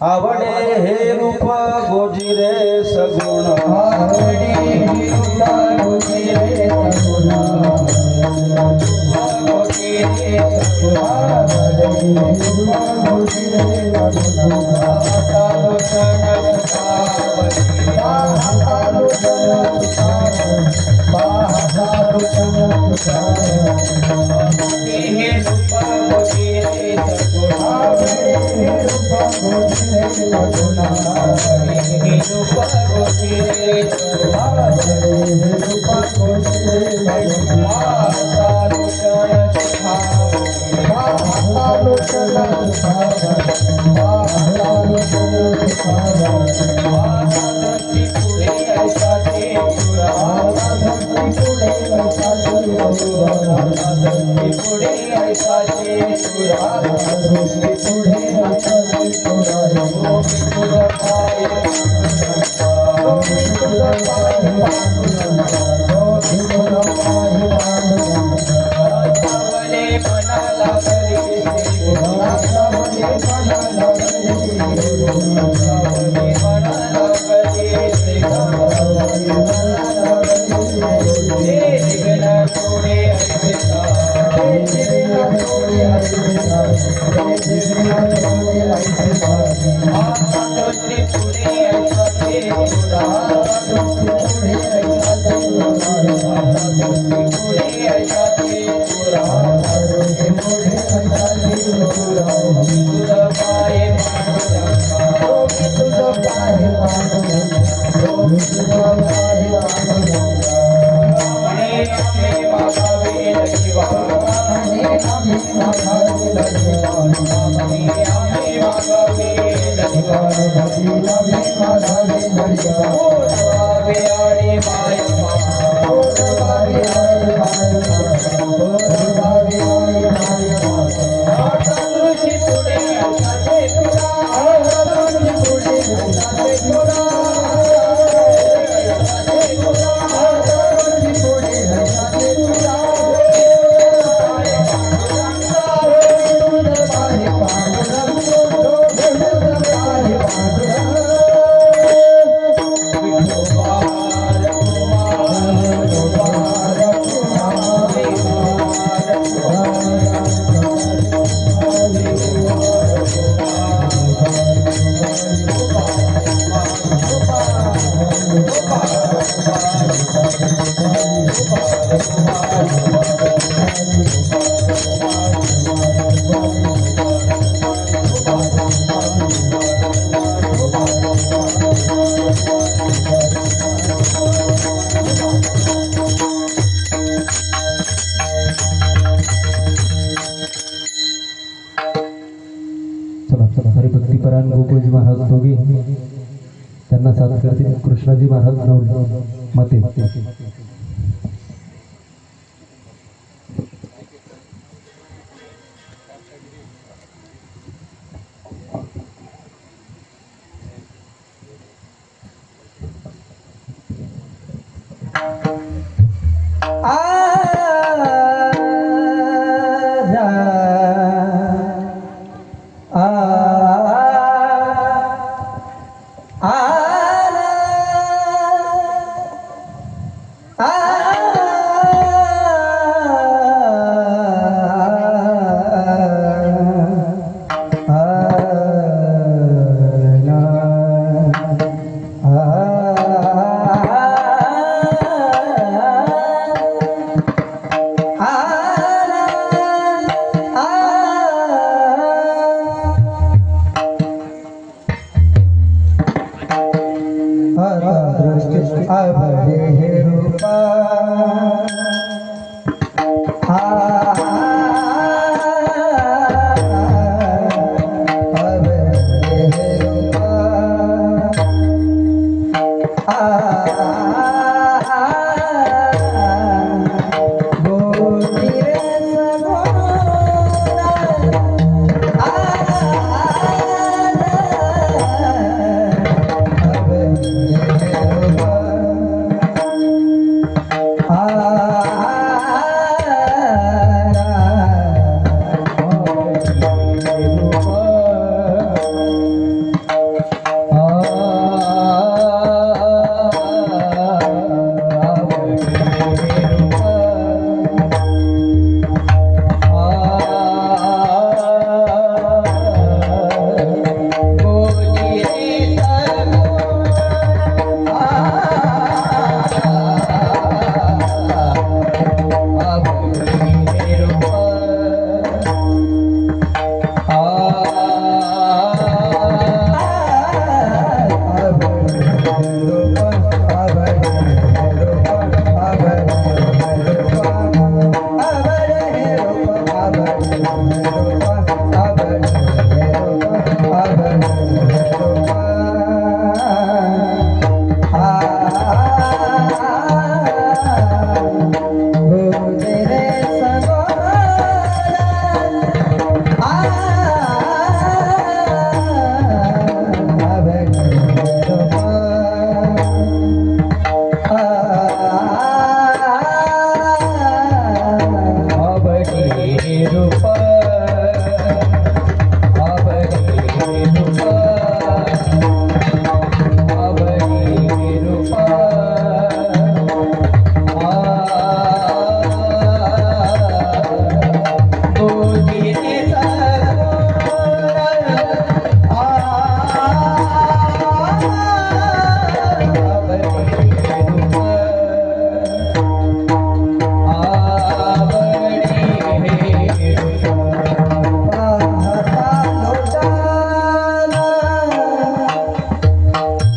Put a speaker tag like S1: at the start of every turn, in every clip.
S1: आवडे हे रूप गोजिरे सगुण
S2: आवडे हे रूप गोजिरे सगुण गोजिरे सगुण आवडे हे रूप गोजिरे सगुण लोचन
S3: हरिभक्तीपरायण गोकुळजी महाराज दोघे त्यांना साथ करतील कृष्णाजी महाराज मते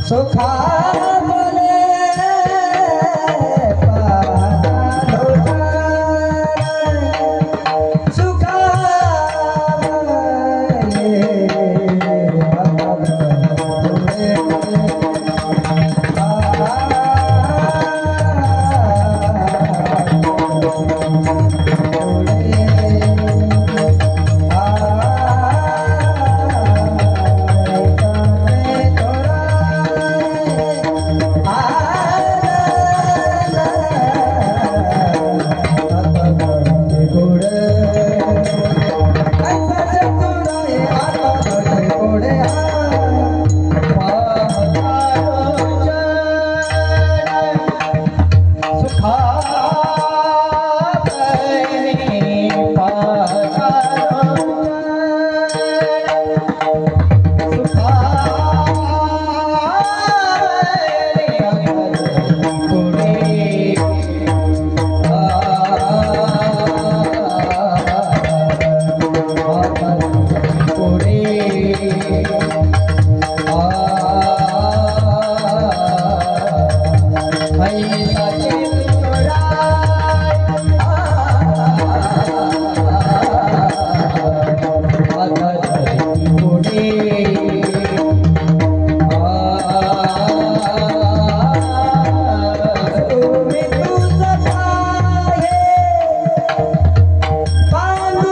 S2: सुखावले पालो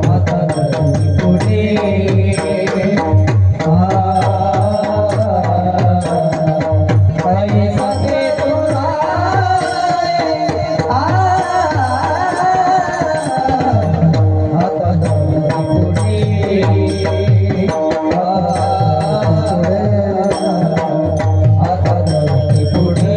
S2: आता धरती पुढे पैसाचे तुला आता धरती आता धरती पुढे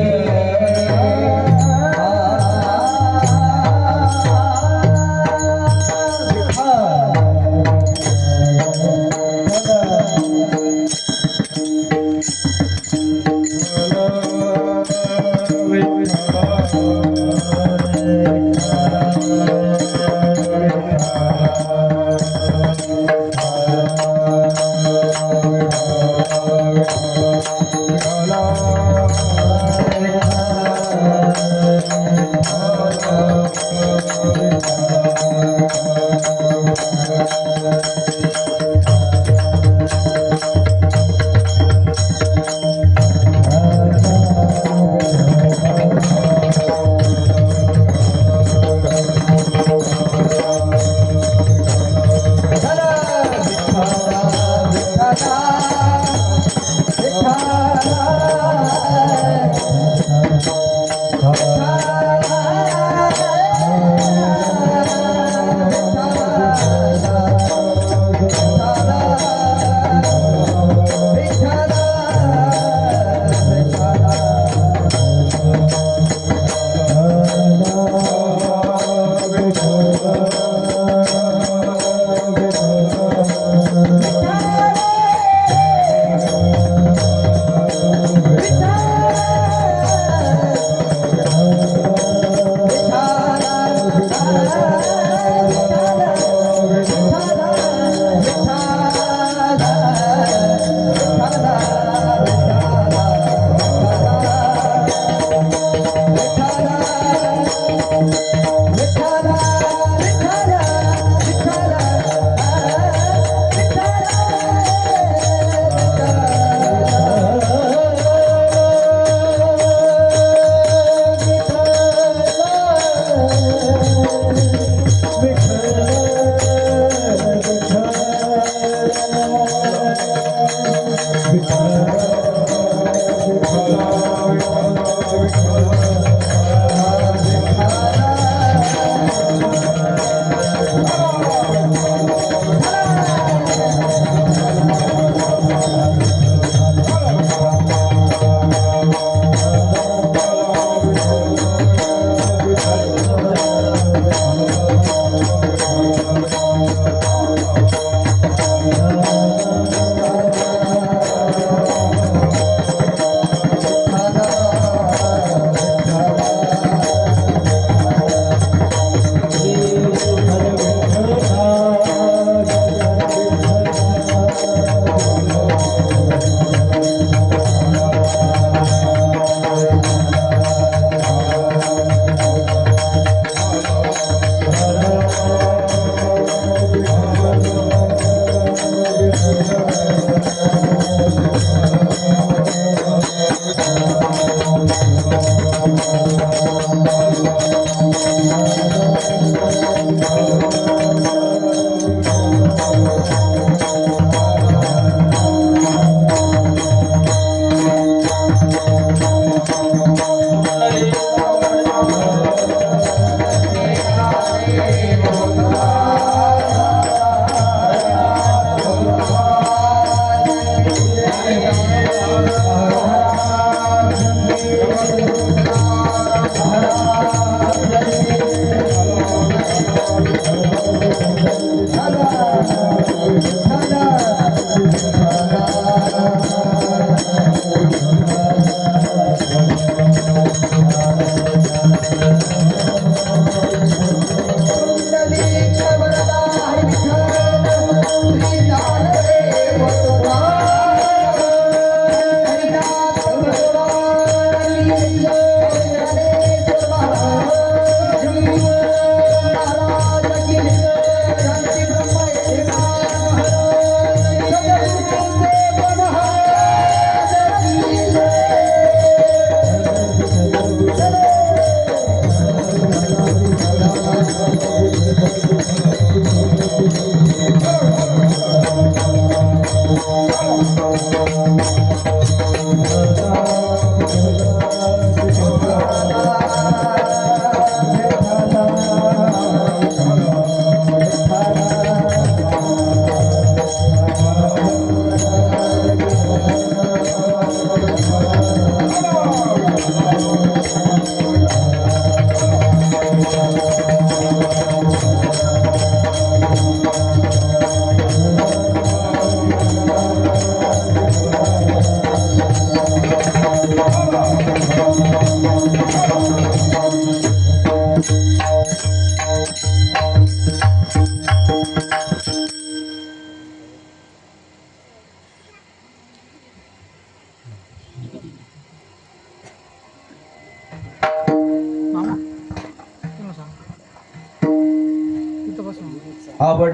S1: आवडे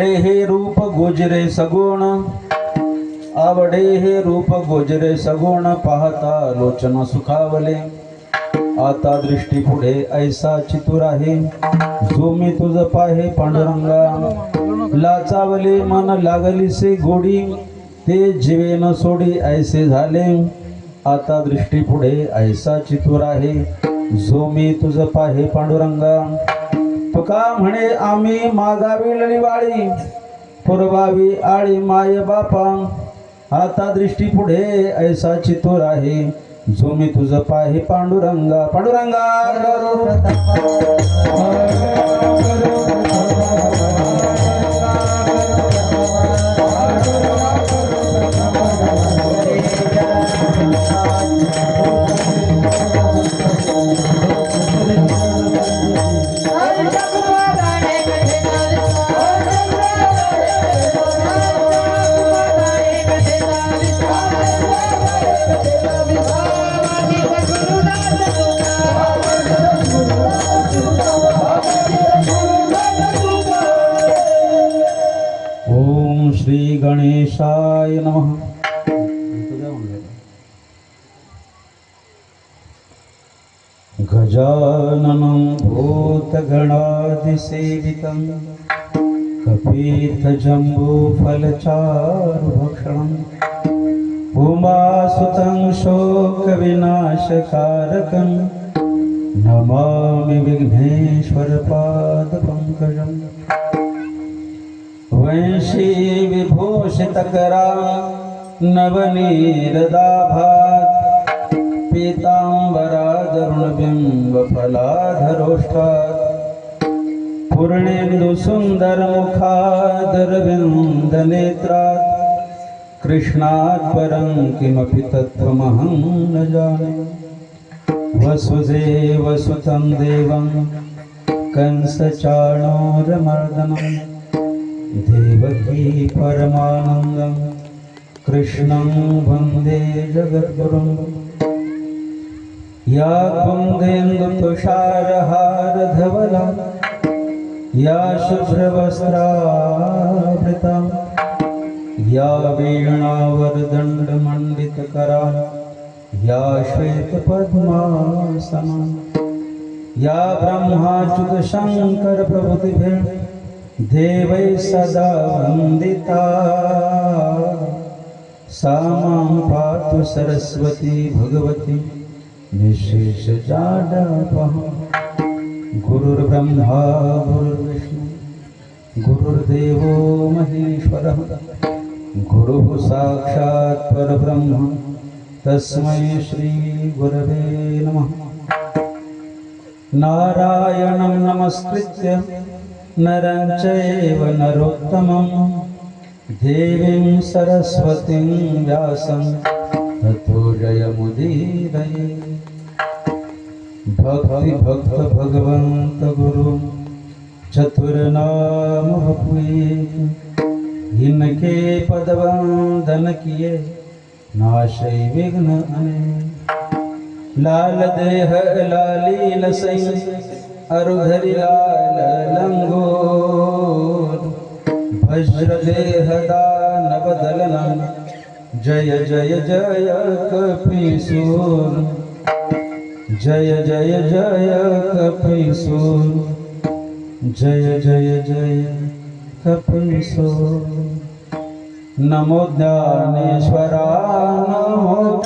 S1: हे रूप गोजरे सगुण, आवडे हे रूप गोजरे सगुण, पाहता लोचन सुखावले. आता दृष्टी पुढे ऐसा चितूर आहे, जो मी तुझ पाहे पांडुरंगा. लाचावले मन लागलीसे गोडी, ते जीवे न सोडी ऐसे झाले. आता दृष्टी पुढे ऐसा चितूर आहे, जो मी तुझ पाहे पांडुरंगा. तुका म्हणे आम्ही मागावी लढीवाळी, पुरवावी आळी माय बापा. आता दृष्टी पुढे ऐसा चितूर आहे, जो मी तुझ पाहे पांडुरंगा. पांडुरंगा श्री गणेशाय नमः. गजाननं भूतगणादिसेवितं, कपित्थजम्बूफलचारुभक्षणं, उमासुतं शोकविनाशकारकं, नमामि विघ्नेश्वरपादपङ्कजम्. वंशी विभूषितकरा नवनीरदाभात्, पीताम्बरादरुणबिम्बफलाधरोष्ठात्, पूर्णेन्दुसुन्दरमुखादरविन्दनेत्रात्, कृष्णात् परं किमपि तत्त्वमहं न जाने. वसुदेवसुतं देवं कंसचाणूरमर्दनं, देवकी परमानन्दं कृष्णं वन्दे जगद्गुरुं. या कुन्देन्दुतुषारहारधवला, या शुभ्रवस्त्रावृता, या वीणावरदण्डमण्डितकरा, या श्वेतपद्मासना, या ब्रह्माच्युतशङ्करप्रभृतिभिः देवै सदा वन्दिता. सा मां पातु सरस्वती भगवती निःशेषजाडापहा. गुरुर्ब्रह्मा गुरुर्विष्णु गुरुर्देवो महेश्वरः, गुरुः साक्षात् परब्रह्म, तस्मै श्री गुरवे नमः. नारायणं नमस्कृत्य नरं चैव नरोत्तमं, देवीं सरस्वतीं व्यासं ततो जयमुदीरये. भक्ति भक्त भगवंत गुरु चतुर्नाम बपुए, इनके पद वंदन किए नाशै विघ्न अने. लाल देह लाली लसई, अरुधरि लाल लंगोर, वज्र देह दानव दलनं, जय जय जय कपीसूर. जय जय जय कपीसूर, जय जय जय कपीसूर. नमो ज्ञानेश्वरा नमो
S2: नमो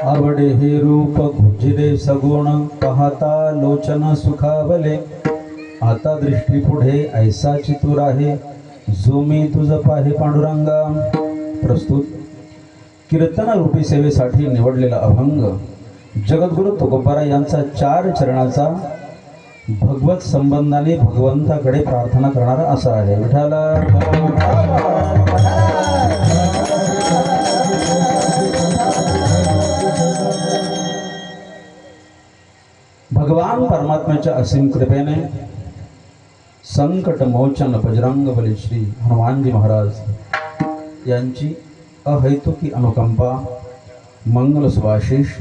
S1: आवडे हे रूप गुजिरे सगुण पाहता लोचन सुखावले आता दृष्टी पुढे ऐसा चितूर आहे जो मी तुझ पाहे पांडुरंगा. प्रस्तुत कीर्तन रूपी सेवेसाठी निवडलेला अभंग जगद्गुरु तुकोबारा यांचा 4 चरणाचा भगवत संबंधाने भगवंताकडे प्रार्थना करणारा असा आहे. विठाला भगवान परमात्म्याच्या असीम कृपेने संकट मोचन बजरंग बली श्री हनुमानजी महाराज यांची अहैतुकी अनुकंपा मंगल सुभाशिष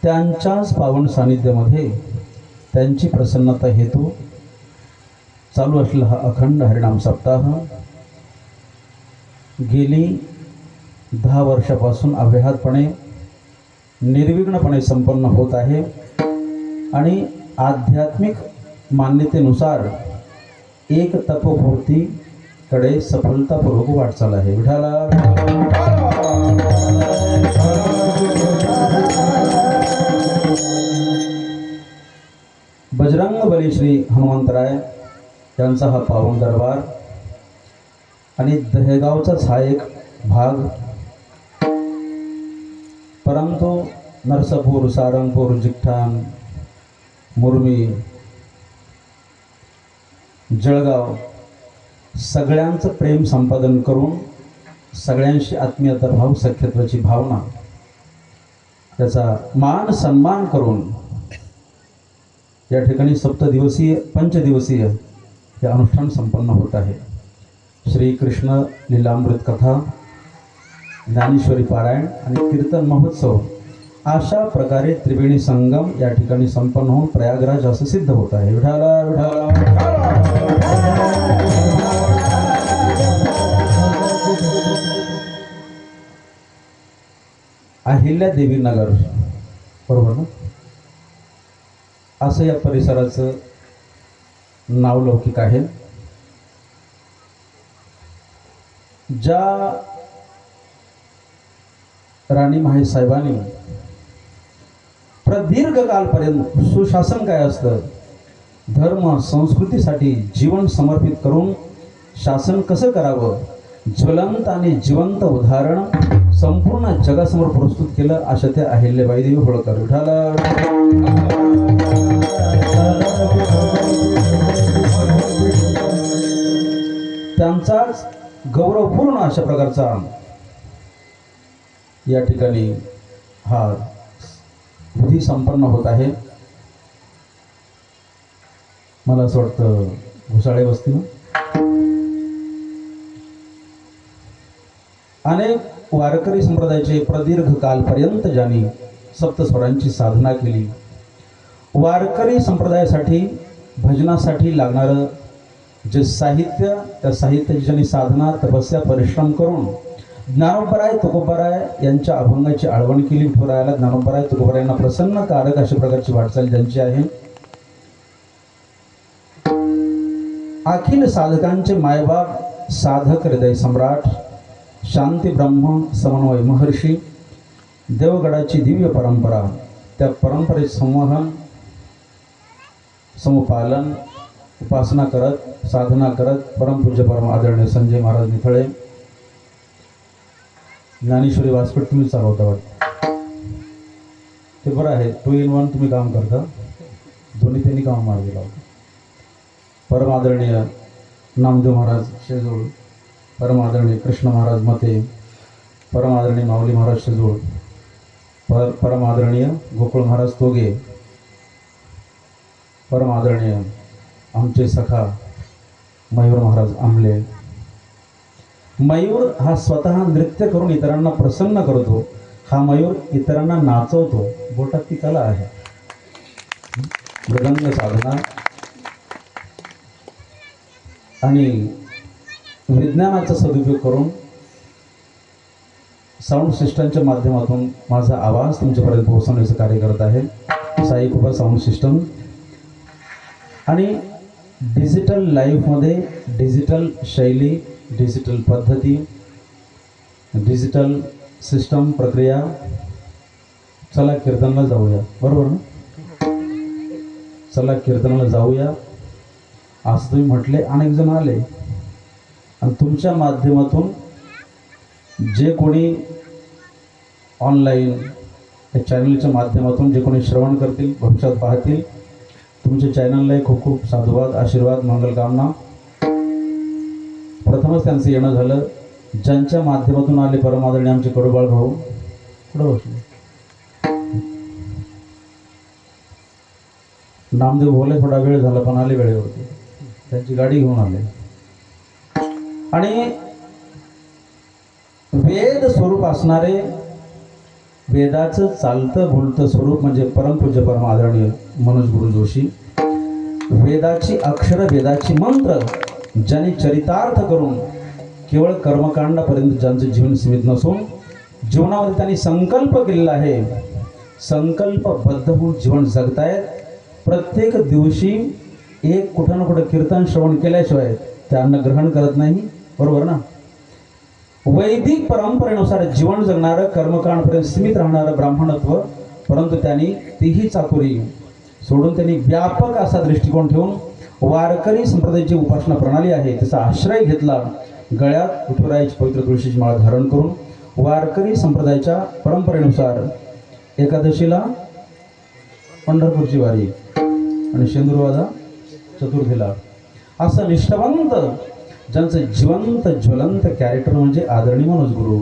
S1: त्यांच्याच पावन सानिध्यामध्ये त्यांची प्रसन्नता हेतू चालू असलेला हा अखंड हरिनाम सप्ताह गेली 10 वर्षापासून अव्याहतपणे निर्विघ्नपणे संपन्न होत आहे आणि आध्यात्मिक मान्यतेनुसार एक तपोपूर्तीकडे सफलतापूर्वक वाटचाल आहे. विठाला बजरंग बली श्री हनुमंतराय यांचा हा पावन दरबार आणि दहेगावचाच हा एक भाग, परंतु नरसपूर, सारंगपूर, जिठ्ठाण, मुरमी, जळगाव सगळ्यांचं प्रेम संपादन करून सगळ्यांशी आत्मीयता भाव, सख्यत्वाची भावना त्याचा मान सन्मान करून या ठिकाणी सप्तदिवसीय पंचदिवसीय हे अनुष्ठान संपन्न होत आहे. श्रीकृष्ण लीलामृत कथा, ज्ञानेश्वरी पारायण आणि कीर्तन महोत्सव अशा प्रकारे त्रिवेणी संगम या ठिकाणी संपन्न होऊन प्रयागराज असं सिद्ध होत आहे. विठाला विठाला अहिल्यादेवी नगर बरोबर ना, असं या परिसराचं नावलौकिक आहे. ज्या राणी माई साहेबांनी प्रदीर्घ कालपर्यंत सुशासन काय असतं, धर्म संस्कृतीसाठी जीवन समर्पित करून शासन कसं करावं, ज्वलंत आणि जिवंत उदाहरण संपूर्ण जगासमोर प्रस्तुत केलं अशा त्या अहिल्याबाई देवी होळकर. विठाला त्यांचाच गौरवपूर्ण अशा प्रकारचा या ठिकाणी हा विधी संपन्न होत आहे. मला असं वाटतं घुसाळे वस्तीनं अनेक वारकरी संप्रदायाचे प्रदीर्घ कालपर्यंत ज्यांनी सप्तस्वरांची साधना केली, वारकरी संप्रदायासाठी भजनासाठी लागणारं जे साहित्य, त्या साहित्याची ज्यांनी साधना, तपस्या, परिश्रम करून ज्ञानोबराय तुकोबाराय यांच्या अभंगाची आळवण केली, विठुरायाला ज्ञानोबराय तुकोबारायांना प्रसन्नकारक अशा प्रकारची वाटचाल ज्यांची आहे. अखिल साधकांचे मायबाप, साधक हृदय सम्राट, शांती ब्रह्म समन्वय महर्षी, देवगडाची दिव्य परंपरा, त्या परंपरेचे संवहन, समुपालन, उपासना करत, साधना करत परमपूज्य परम आदरणीय संजय महाराज निथळे, ज्ञानेश्वरी व्यासपीठ तुम्ही चालवता वाटतं, ते बरं आहे. 2 in 1 तुम्ही काम करता, दोन्ही त्यांनी काम मार्गी लावता. परमादरणीय नामदेव महाराज शेजूळ, परमादरणीय कृष्ण महाराज मते, परमादरणीय माऊली महाराज शेजूळ, परमादरणीय गोकुळ महाराज तोगे, परमादरणीय आमचे सखा मयूर महाराज आंबले. मयूर हा स्वतः नृत्य करून इतरांना प्रसन्न करतो. हा मयूर इतरांना नाचवतो. बोटात ती कला आहे. मृदंग साधना आणि विज्ञानाचा सदुपयोग करून साऊंड सिस्टमच्या माध्यमातून माझा आवाज तुमच्यापर्यंत पोहोचवण्याचं कार्य करत आहे साई कृपा साऊंड सिस्टम. आणि डिजिटल लाईफमध्ये डिजिटल शैली, डिजिटल पद्धती, डिजिटल सिस्टम प्रक्रिया. चला कीर्तनाला जाऊया, बरोबर ना? चला कीर्तनाला जाऊया असं तुम्ही म्हटले, अनेक जण आले. आणि तुमच्या माध्यमातून जे कोणी ऑनलाईन या चॅनलच्या माध्यमातून जे कोणी श्रवण करतील, भविष्यात पाहतील, तुमच्या चॅनलला खूप खूप साधुवाद, आशीर्वाद, मंगलकामना. प्रथमच त्यांचं येणं झालं. ज्यांच्या माध्यमातून आले परमादरणीय आमचे कडूबाळ भाऊ, कुठं बसले? नामदेव बोले थोडा वेळ झाला पण आले वेळेवरती. त्यांची गाडी घेऊन आले. आणि वेद स्वरूप असणारे, वेदाचं चालतं बोलतं स्वरूप म्हणजे परमपूज्य परम आदरणीय मनोज गुरु जोशी. वेदाची अक्षर, वेदाची मंत्र ज्यांनी चरितार्थ करून केवळ कर्मकांडापर्यंत ज्यांचं जीवन सीमित नसून जीवनामध्ये त्यांनी संकल्प केलेला आहे, संकल्पबद्ध होऊन जीवन जगतायत. प्रत्येक दिवशी एक कुठं ना कुठं कीर्तन श्रवण केल्याशिवाय ते अन्न ग्रहण करत नाही, बरोबर ना? वैदिक परंपरेनुसार जीवन जगणारं, कर्मकांडपर्यंत सीमित राहणारं ब्राह्मणत्व, परंतु त्यांनी तीही चाकोरी सोडून त्यांनी व्यापक असा दृष्टिकोन ठेवून वारकरी संप्रदायाची उपासना प्रणाली आहे त्याचा आश्रय घेतला. गळ्यात विठुरायाची पवित्र तुळशीची माळ धारण करून वारकरी संप्रदायाच्या परंपरेनुसार एकादशीला पंढरपूरची वारी आणि शेंदूरवादा चतुर्थीला असं निष्ठावंत ज्यांचं जिवंत ज्वलंत कॅरेक्टर म्हणजे आदरणीय मनोज गुरु.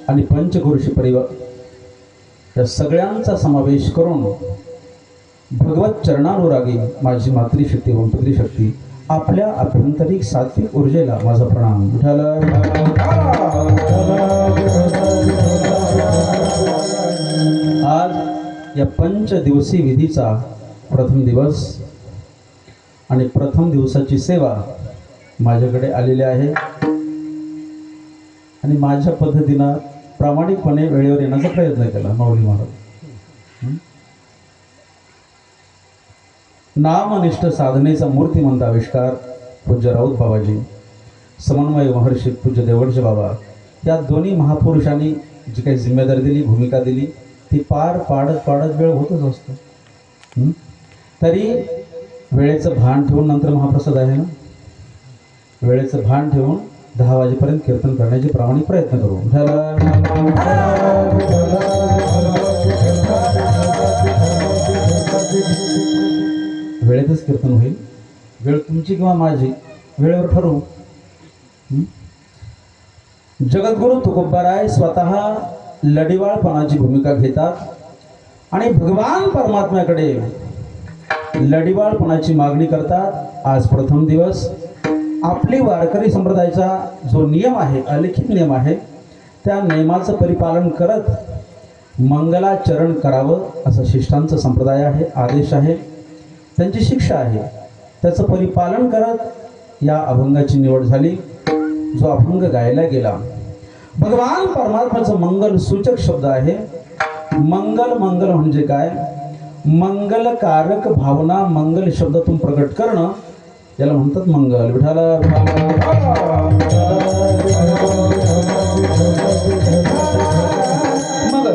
S1: आणि पंचक्रोशी परिवार या सगळ्यांचा समावेश करून भगवत चरणानुरागी माझी मातृशक्ती व पितृशक्ती आपल्या आभ्यंतरिक सात्विक ऊर्जेला माझा प्रणाम. आज या पंचदिवसीय विधीचा प्रथम दिवस आणि प्रथम दिवसाची सेवा माझ्याकडे आलेली आहे. आणि माझ्या पद्धतीनं प्रामाणिकपणे वेळेवर येण्याचा प्रयत्न केला. माऊली महाराज नामनिष्ठ साधनेचा मूर्तिमंत आविष्कार पूज्य राऊत बाबाजी, समन्वय महर्षी पूज्य देवडचे बाबा या दोन्ही महापुरुषांनी जी काही जिम्मेदारी दिली, भूमिका दिली ती पार पाडत वेळ होतच असतो. तरी वेळेचं भान ठेवून, नंतर महाप्रसाद आहे ना, वेळेचं भान ठेवून 10 वाजेपर्यंत कीर्तन करण्याचे प्रामाणिक प्रयत्न करू. वेळेतच कीर्तन होईल. वेळ तुमची किंवा माझी वेळेवर ठरवू. जगद्गुरु तुकोबाराय स्वतः लढिवाळपणाची भूमिका घेतात आणि भगवान परमात्म्याकडे लढिवाळपणाची मागणी करतात. आज प्रथम दिवस आपली वारकरी संप्रदायाचा जो नियम आहे, अलिखित नियम आहे, त्या नियमाचं परिपालन करत मंगलाचरण करावं असं शिष्टांचा संप्रदाय आहे, आदेश आहे, त्यांची शिक्षा आहे. त्याचं परिपालन करत या अभंगाची निवड झाली. जो अभंग गायला गेला भगवान परमात्म्याचं मंगल सूचक शब्द आहे. मंगल मंगल म्हणजे काय? मंगलकारक भावना मंगल शब्दातून प्रकट करणं याला म्हणतात मंगल. विठाला मग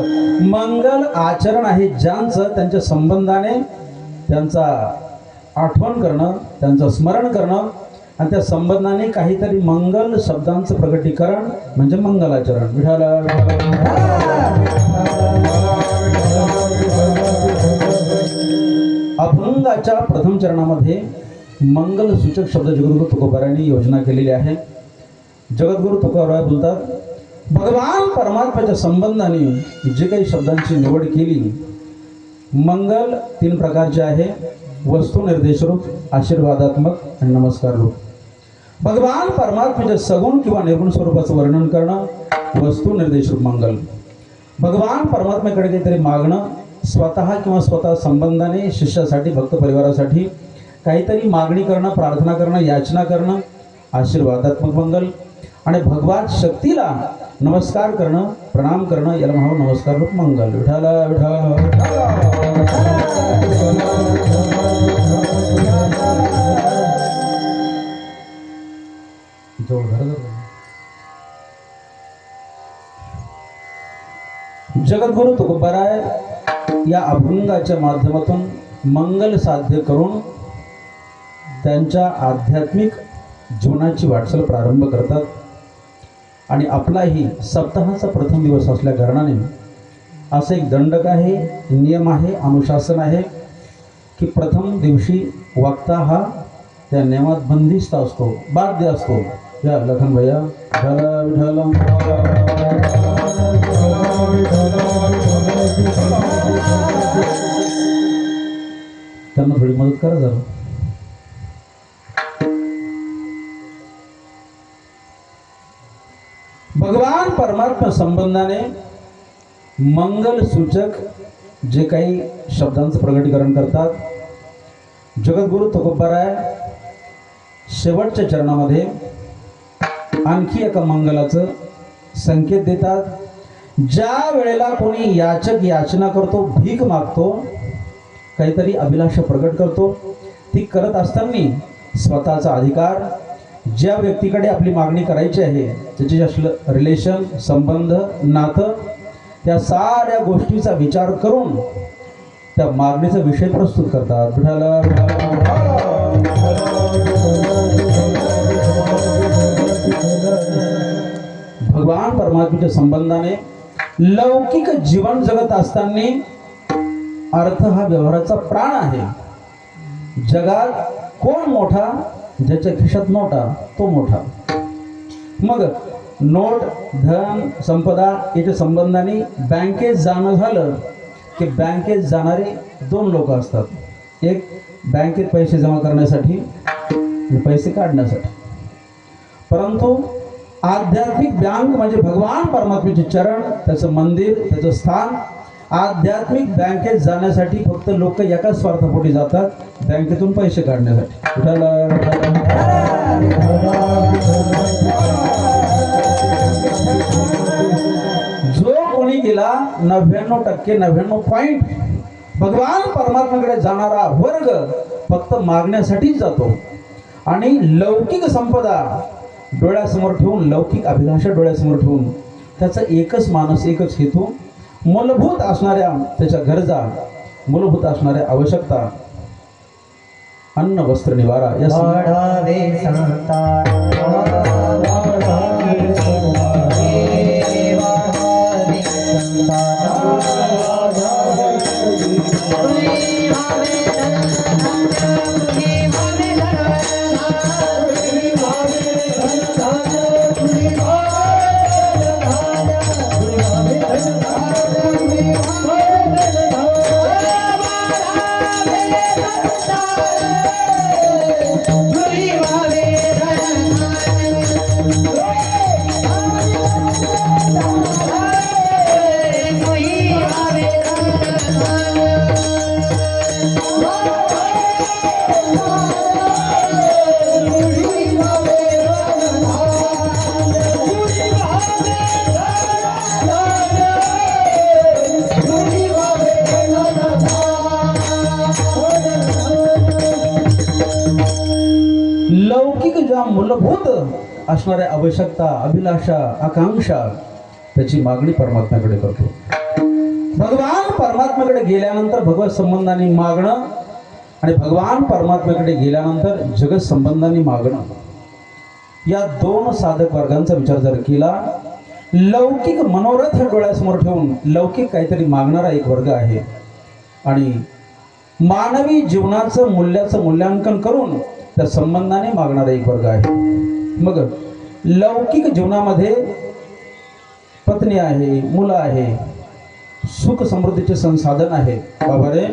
S1: मंगल आचरण आहे ज्यांचं, त्यांच्या संबंधाने त्यांचा आठवण करणं, त्यांचं स्मरण करणं, आणि त्या संबंधाने काहीतरी मंगल शब्दांचं प्रकटीकरण म्हणजे मंगलाचरण. विठाला अभंगाच्या प्रथम चरणामध्ये मंगल सूचक शब्द जगद्गुरु तुकोबारायांनी योजना केलेली आहे. जगद्गुरु तुकोबाराय बोलतात, भगवान परमात्म्याच्या संबंधाने जे काही शब्दांची निवड केली, मंगल 3 प्रकारचे आहे. वस्तू निर्देश रूप, आशीर्वादात्मक आणि नमस्कार रूप. भगवान परमात्म्याच्या सगुण किंवा निर्गुण स्वरूपाचं वर्णन करणं वस्तू निर्देश रूप मंगल. भगवान परमात्म्याकडे काहीतरी मागणं, स्वतः किंवा स्वतः संबंधाने शिष्यासाठी, भक्त परिवारासाठी काहीतरी मागणी करणं, प्रार्थना करणं, याचना करणं आशीर्वादात्मक मंगल. आणि भगवान शक्तीला नमस्कार करणं, प्रणाम करणं याला म्हणावं नमस्कार रूप मंगल. विठाला जगद्गुरु तुकोबाराय या अभंगाच्या माध्यमातून मंगल साध्य करून त्यांच्या आध्यात्मिक जीवनाची वाटचाल प्रारंभ करतात. आणि आपलाही सप्ताहाचा प्रथम दिवस असल्या कारणाने असं एक दंडक आहे, नियम आहे, अनुशासन आहे की प्रथम दिवशी वक्ता हा त्या नियमात बंदिस्त असतो, बाध्य असतो. या लखन भैया विठाला विठाला त्यांना थोडी मदत करा जरा. भगवान परमात्मा संबंधाने मंगल सूचक जे काही शब्दांचं प्रकटीकरण करतात, जगद्गुरु तुकोबाराय शेवटच्या चरणामध्ये आणखी एका मंगलाचं संकेत देतात. ज्या वेळेला कोणी याचक याचना करतो, भीक मागतो, काहीतरी अभिलाषा प्रकट करतो, ती करत असताना स्वतःचा अधिकार, ज्या व्यक्तीकडे आपली मागणी करायची आहे त्याची असलं रिलेशन, संबंध, नातं, त्या साऱ्या गोष्टीचा विचार करून त्या मागणीचा विषय प्रस्तुत करतात. भगवान परमात्म्याच्या संबंधाने लौकिक जीवन जगत असताना अर्थ हा व्यवहाराचा प्राण आहे. जगात कोण मोठा? ज्याच्या खिशात नोटा तो मोठा. मग नोट, धन, संपदा याच्या संबंधाने बँकेत जाणं झालं की बँकेत जाणारे 2 लोक असतात. एक बँकेत पैसे जमा करण्यासाठी आणि पैसे काढण्यासाठी. परंतु आध्यात्मिक बँक म्हणजे भगवान परमात्म्याचे चरण, त्याचं मंदिर, त्याचं स्थान. आध्यात्मिक बँकेत जाण्यासाठी फक्त लोक एका स्वार्थापोटी जातात, बँकेतून पैसे काढण्यासाठी. जो कोणी गेला 99% 99 भगवान परमात्म्याकडे जाणारा वर्ग फक्त मागण्यासाठीच जातो. आणि लौकिक संपदा डोळ्यासमोर ठेवून, लौकिक अभिलाषा डोळ्यासमोर ठेवून त्याचा एकच मानस, एकच हेतू, मूलभूत असणाऱ्या त्याच्या गरजा, मूलभूत असणाऱ्या आवश्यकता, अन्न, वस्त्र, निवारा या लौकिक ज्या मूलभूत असणाऱ्या आवश्यकता, अभिलाषा, आकांक्षा त्याची मागणी परमात्म्याकडे करतो. भगवान परमात्म्याकडे गेल्यानंतर भगवत संबंधाने मागणं आणि भगवान परमात्म्याकडे गेल्यानंतर जगत संबंधाने मागणं या दोन साधक वर्गांचा विचार जर केला, लौकिक मनोरथ डोळ्यासमोर ठेवून लौकिक काहीतरी मागणारा एक वर्ग आहे आणि मानवी जीवनाचं मूल्याचं मूल्यांकन करून त्या संबंधाने मागणारा एक वर्ग आहे. मग लौकिक जीवनामध्ये पत्नी आहे, मुलं आहे, सुख समृद्धीचे संसाधन आहे. बाबा रे,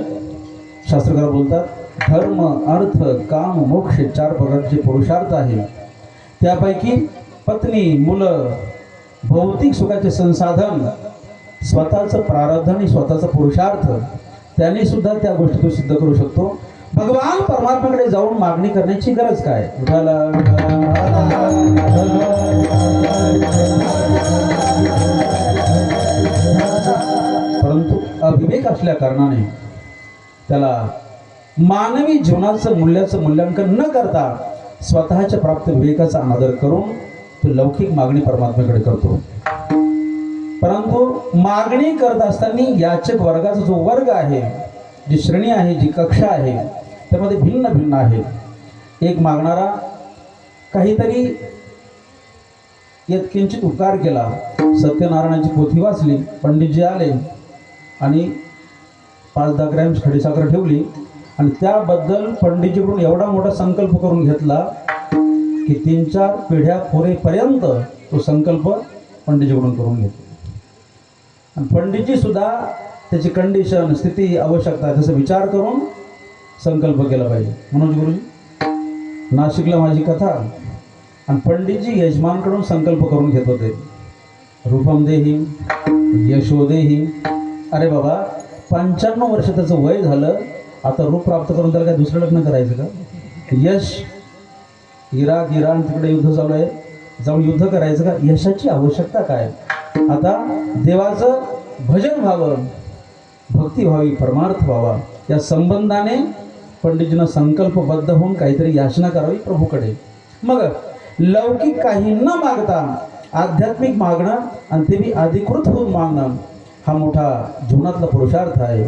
S1: शास्त्रकार बोलतात धर्म अर्थ काम मोक्ष 4 प्रकारचे पुरुषार्थ आहे. त्यापैकी पत्नी मुलं भौतिक सुखाचे संसाधन, स्वतःचं प्रारब्ध आणि स्वतःचा पुरुषार्थ त्यांनी सुद्धा त्या गोष्टी तो सिद्ध करू शकतो. भगवान परमात्म्याकडे जाऊन मागणी करण्याची गरज काय? परंतु अविवेक असल्या कारणाने त्याला मानवी जीवनाचं मूल्याचं मूल्यांकन न करता स्वतःच्या प्राप्त विवेकाचा अनादर करून तो लौकिक मागणी परमात्म्याकडे करतो. परंतु मागणी करत असताना याचक वर्गाचा जो वर्ग आहे, जी श्रेणी आहे, जी कक्षा आहे, त्यामध्ये भिन्न भिन्न आहे. एक मागणारा काहीतरी किंचित उपकार केला, सत्यनारायणाची पोथी वाचली, पंडितजी आले आणि 5-10 ग्रॅम खडीसाखर ठेवली आणि त्याबद्दल पंडितजीकडून एवढा मोठा संकल्प करून घेतला की 3-4 पिढ्या पुरेपर्यंत तो संकल्प पंडितजीकडून करून घेतला. आणि पंडितजी सुद्धा त्याची कंडिशन, स्थिती, आवश्यकता त्याचा विचार करून संकल्प केला पाहिजे. मनोज गुरुजी, नाशिकला माझी कथा, आणि पंडितजी यजमानकडून संकल्प करून घेत होते, रूपम देही यशो देही. अरे बाबा, 95 वर्ष त्याचं वय झालं, आता रूप प्राप्त करून त्याला काय दुसरं लग्न करायचं का? यश, इराण तिकडे युद्ध चालू आहे, जाऊन युद्ध करायचं का? यशाची आवश्यकता काय? आता देवाचं भजन व्हावं, भक्ती व्हावी, परमार्थ व्हावा, या संबंधाने पंडितजीनं संकल्पबद्ध होऊन काहीतरी याचना करावी प्रभूकडे. मग लौकिक काही न मागता आध्यात्मिक मागणं, आणि ते बी अधिकृत होऊन मागणं, हा मोठा जीवनातला पुरुषार्थ आहे.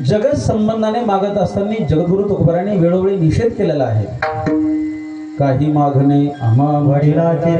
S1: जगत संबंधाने मागत असताना जगद्गुरु तुकोबारायांनी वेळोवेळी निषेध केलेला आहे. काही मागणे आम्हा वडिलाचे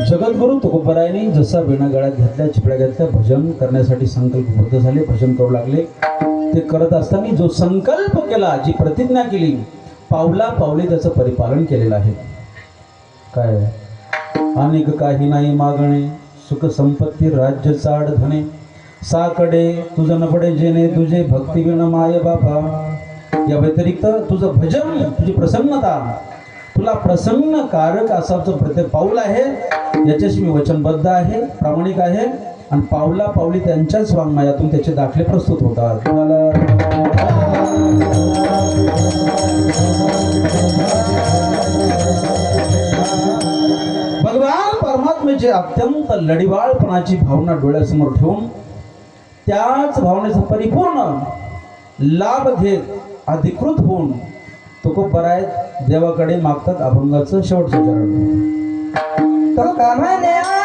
S1: जगद्गुरु तुकोबारायांनी जसा विणा गळ्यात घेतल्या, चिपळ्या घेतल्या, भजन करण्यासाठी संकल्पबद्ध झाले, भजन करू लागले. ते करत असताना जो संकल्प केला, जी प्रतिज्ञा केली, पावला पावले त्याचं परिपालन केलेलं आहे. काय? अनेक काही नाही मागणे, सुख संपत्ती राज्य चाड धने, साकडे तुझं न पडे जेणे तुझे भक्ती विण माय बापा. या व्यतिरिक्त तुझं भजन, तुझी प्रसन्नता, तुला प्रसन्नकारक असाचं प्रत्येक पाऊल आहे, याच्याशी मी वचनबद्ध आहे, प्रामाणिक आहे. आणि पावला पावली त्यांच्याच वाङ्मयातून त्याचे दाखले प्रस्तुत होतात. भगवान परमात्म्याची अत्यंत लढिवाळपणाची भावना डोळ्यासमोर ठेवून त्याच भावनेचा परिपूर्ण लाभ घेत अधिकृत होऊन तुकोबाराय देवाकडे मागतात अभंगाचं शेवटचं चरण.
S2: तो कामने आले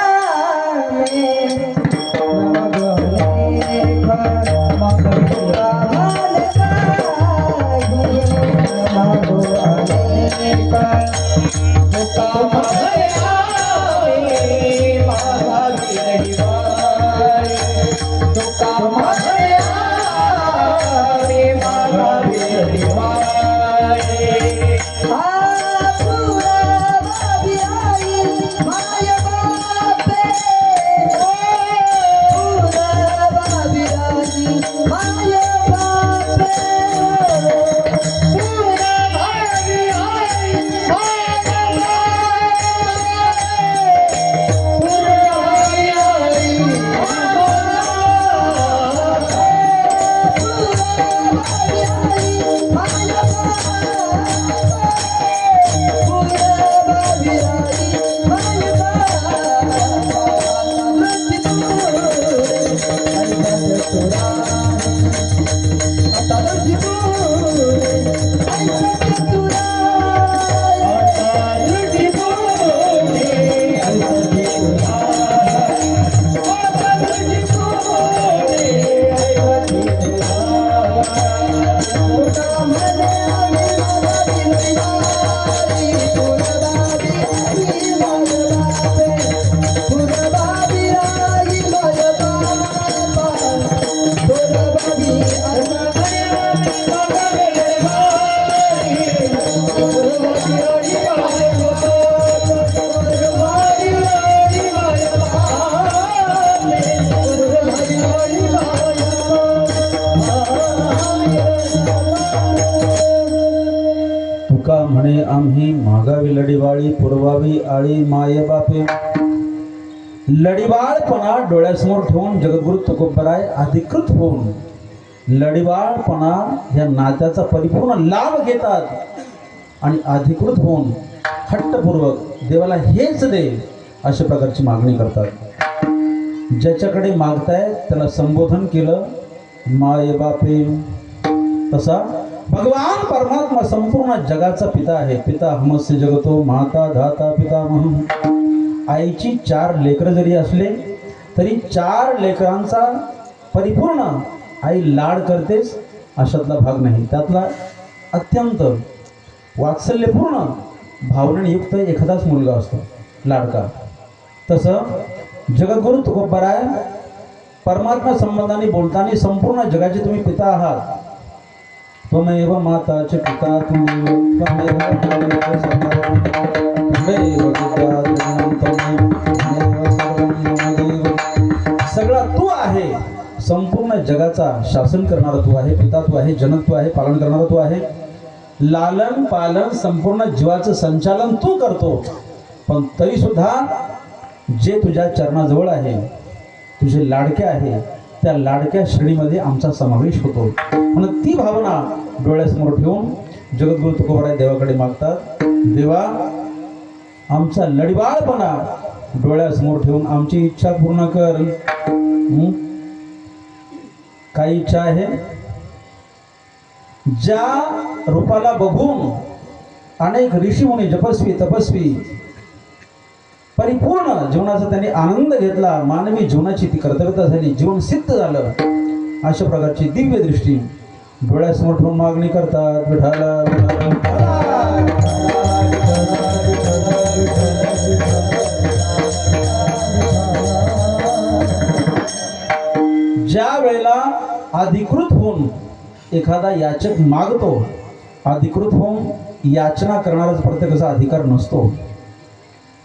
S1: तुका म्हणे आम्ही मागावी लढीवाळी पुरवावी आळी माये बापे. लढीवाळपणा डोळ्यासमोर ठेवून जगद्गुरु तुकोबराय अधिकृत होऊन लढीवाळपणा ह्या नात्याचा परिपूर्ण लाभ घेतात आणि अधिकृत होऊन हट्टपूर्वक देवाला हेच दे अशा प्रकारची मागणी करतात. ज्याच्याकडे मागताय त्याला संबोधन केलं माये बापे. तसा भगवान परमात्मा संपूर्ण जगाचा पिता आहे. पिता हमस्य जगतो माता धाता पिता म्हणून आईची 4 लेकरं जरी असले तरी 4 लेकरांचा परिपूर्ण आई लाड करतेच अशातला भाग नाही. त्यातला अत्यंत वात्सल्यपूर्ण भावनेयुक्त एखादाच मुलगा असतो लाडका. तसं जगद्गुरु तुकोबराय परमात्मा संबंधाने बोलताना संपूर्ण जगाचे तुम्ही पिता आहात. त्वमेव माता च पिता त्वमेव सगळा तू आहे. संपूर्ण जगाचा शासन करणारा तू आहे. पिता तू आहे. जनक तू आहे. पालन करणारा तू आहे. लालन पालन संपूर्ण जीवाचं संचालन तू करतो. पण तरी सुद्धा जे तुझ्या चरणाजवळ आहे तुझे लाडके आहे त्या लाडक्या श्रेणीमध्ये आमचा समावेश होतो. म्हणून ती भावना डोळ्यासमोर ठेवून जगद्गुरु तुकोबराय देवाकडे मागतात. देवा आमचा लढीवाळपणा डोळ्यासमोर ठेवून आमची इच्छा पूर्ण कर. काय इच्छा आहे? ज्या रूपाला बघून अनेक ऋषीमुनी जपस्वी तपस्वी परिपूर्ण जीवनाचा त्यांनी आनंद घेतला. मानवी जीवनाची ती कर्तव्यता झाली. जीवन सिद्ध झालं. अशा प्रकारची दिव्य दृष्टी डोळ्यासमोर ठेवून मागणी करतात. विठाला ज्या वेळेला अधिकृत होऊन एखादा याचक मागतो, अधिकृत होऊन याचना करणाराच प्रत्येकाचा अधिकार नसतो.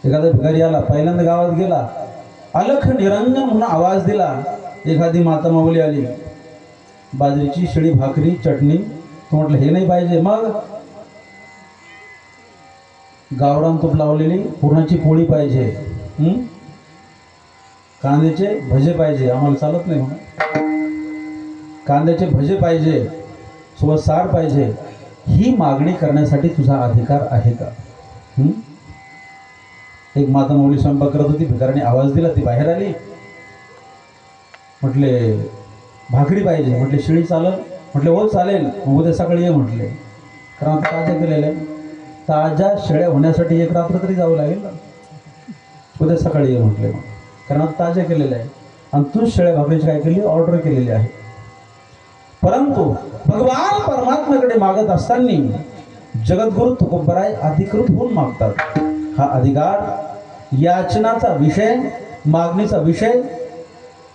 S1: एखादा भिकारी आला, पहिल्यांदा गावात गेला, अलख निरंजन म्हणून आवाज दिला. एखादी माता माऊली आली, बाजरीची शिळी भाकरी चटणी, तो म्हटलं हे नाही पाहिजे. मग गावरान तूप लावलेली पुरणाची पोळी पाहिजे, कांद्याचे भजे पाहिजे. आम्हाला चालत नाही म्हणून कांद्याचे भजे पाहिजे, सोबत सार पाहिजे. ही मागणी करण्यासाठी तुझा अधिकार आहे का? एक माता माऊली स्वयंपाक करत होती. भिकाराने आवाज दिला, ती बाहेर आली. म्हटले भाकरी पाहिजे. म्हटले शिळी चालेल? म्हटले हो चालेल, मग उद्या सकाळी ये म्हटले. कारण आता ताज्या केलेल्या ताज्या शेळ्या होण्यासाठी 1 रात्र तरी जावं लागेल ना. उद्या सकाळी ये म्हटले. मग कारण आता ताज्या केलेल्या आहे आणि तूच शेळ्या भाकरीची काय केली? ऑर्डर केलेली आहे. परंतु भगवान परमात्म्याकडे मागत असताना जगद्गुरु तुकोबराय अधिकृत होऊन मागतात. हा अधिकार याचनाचा विषय, मागणीचा विषय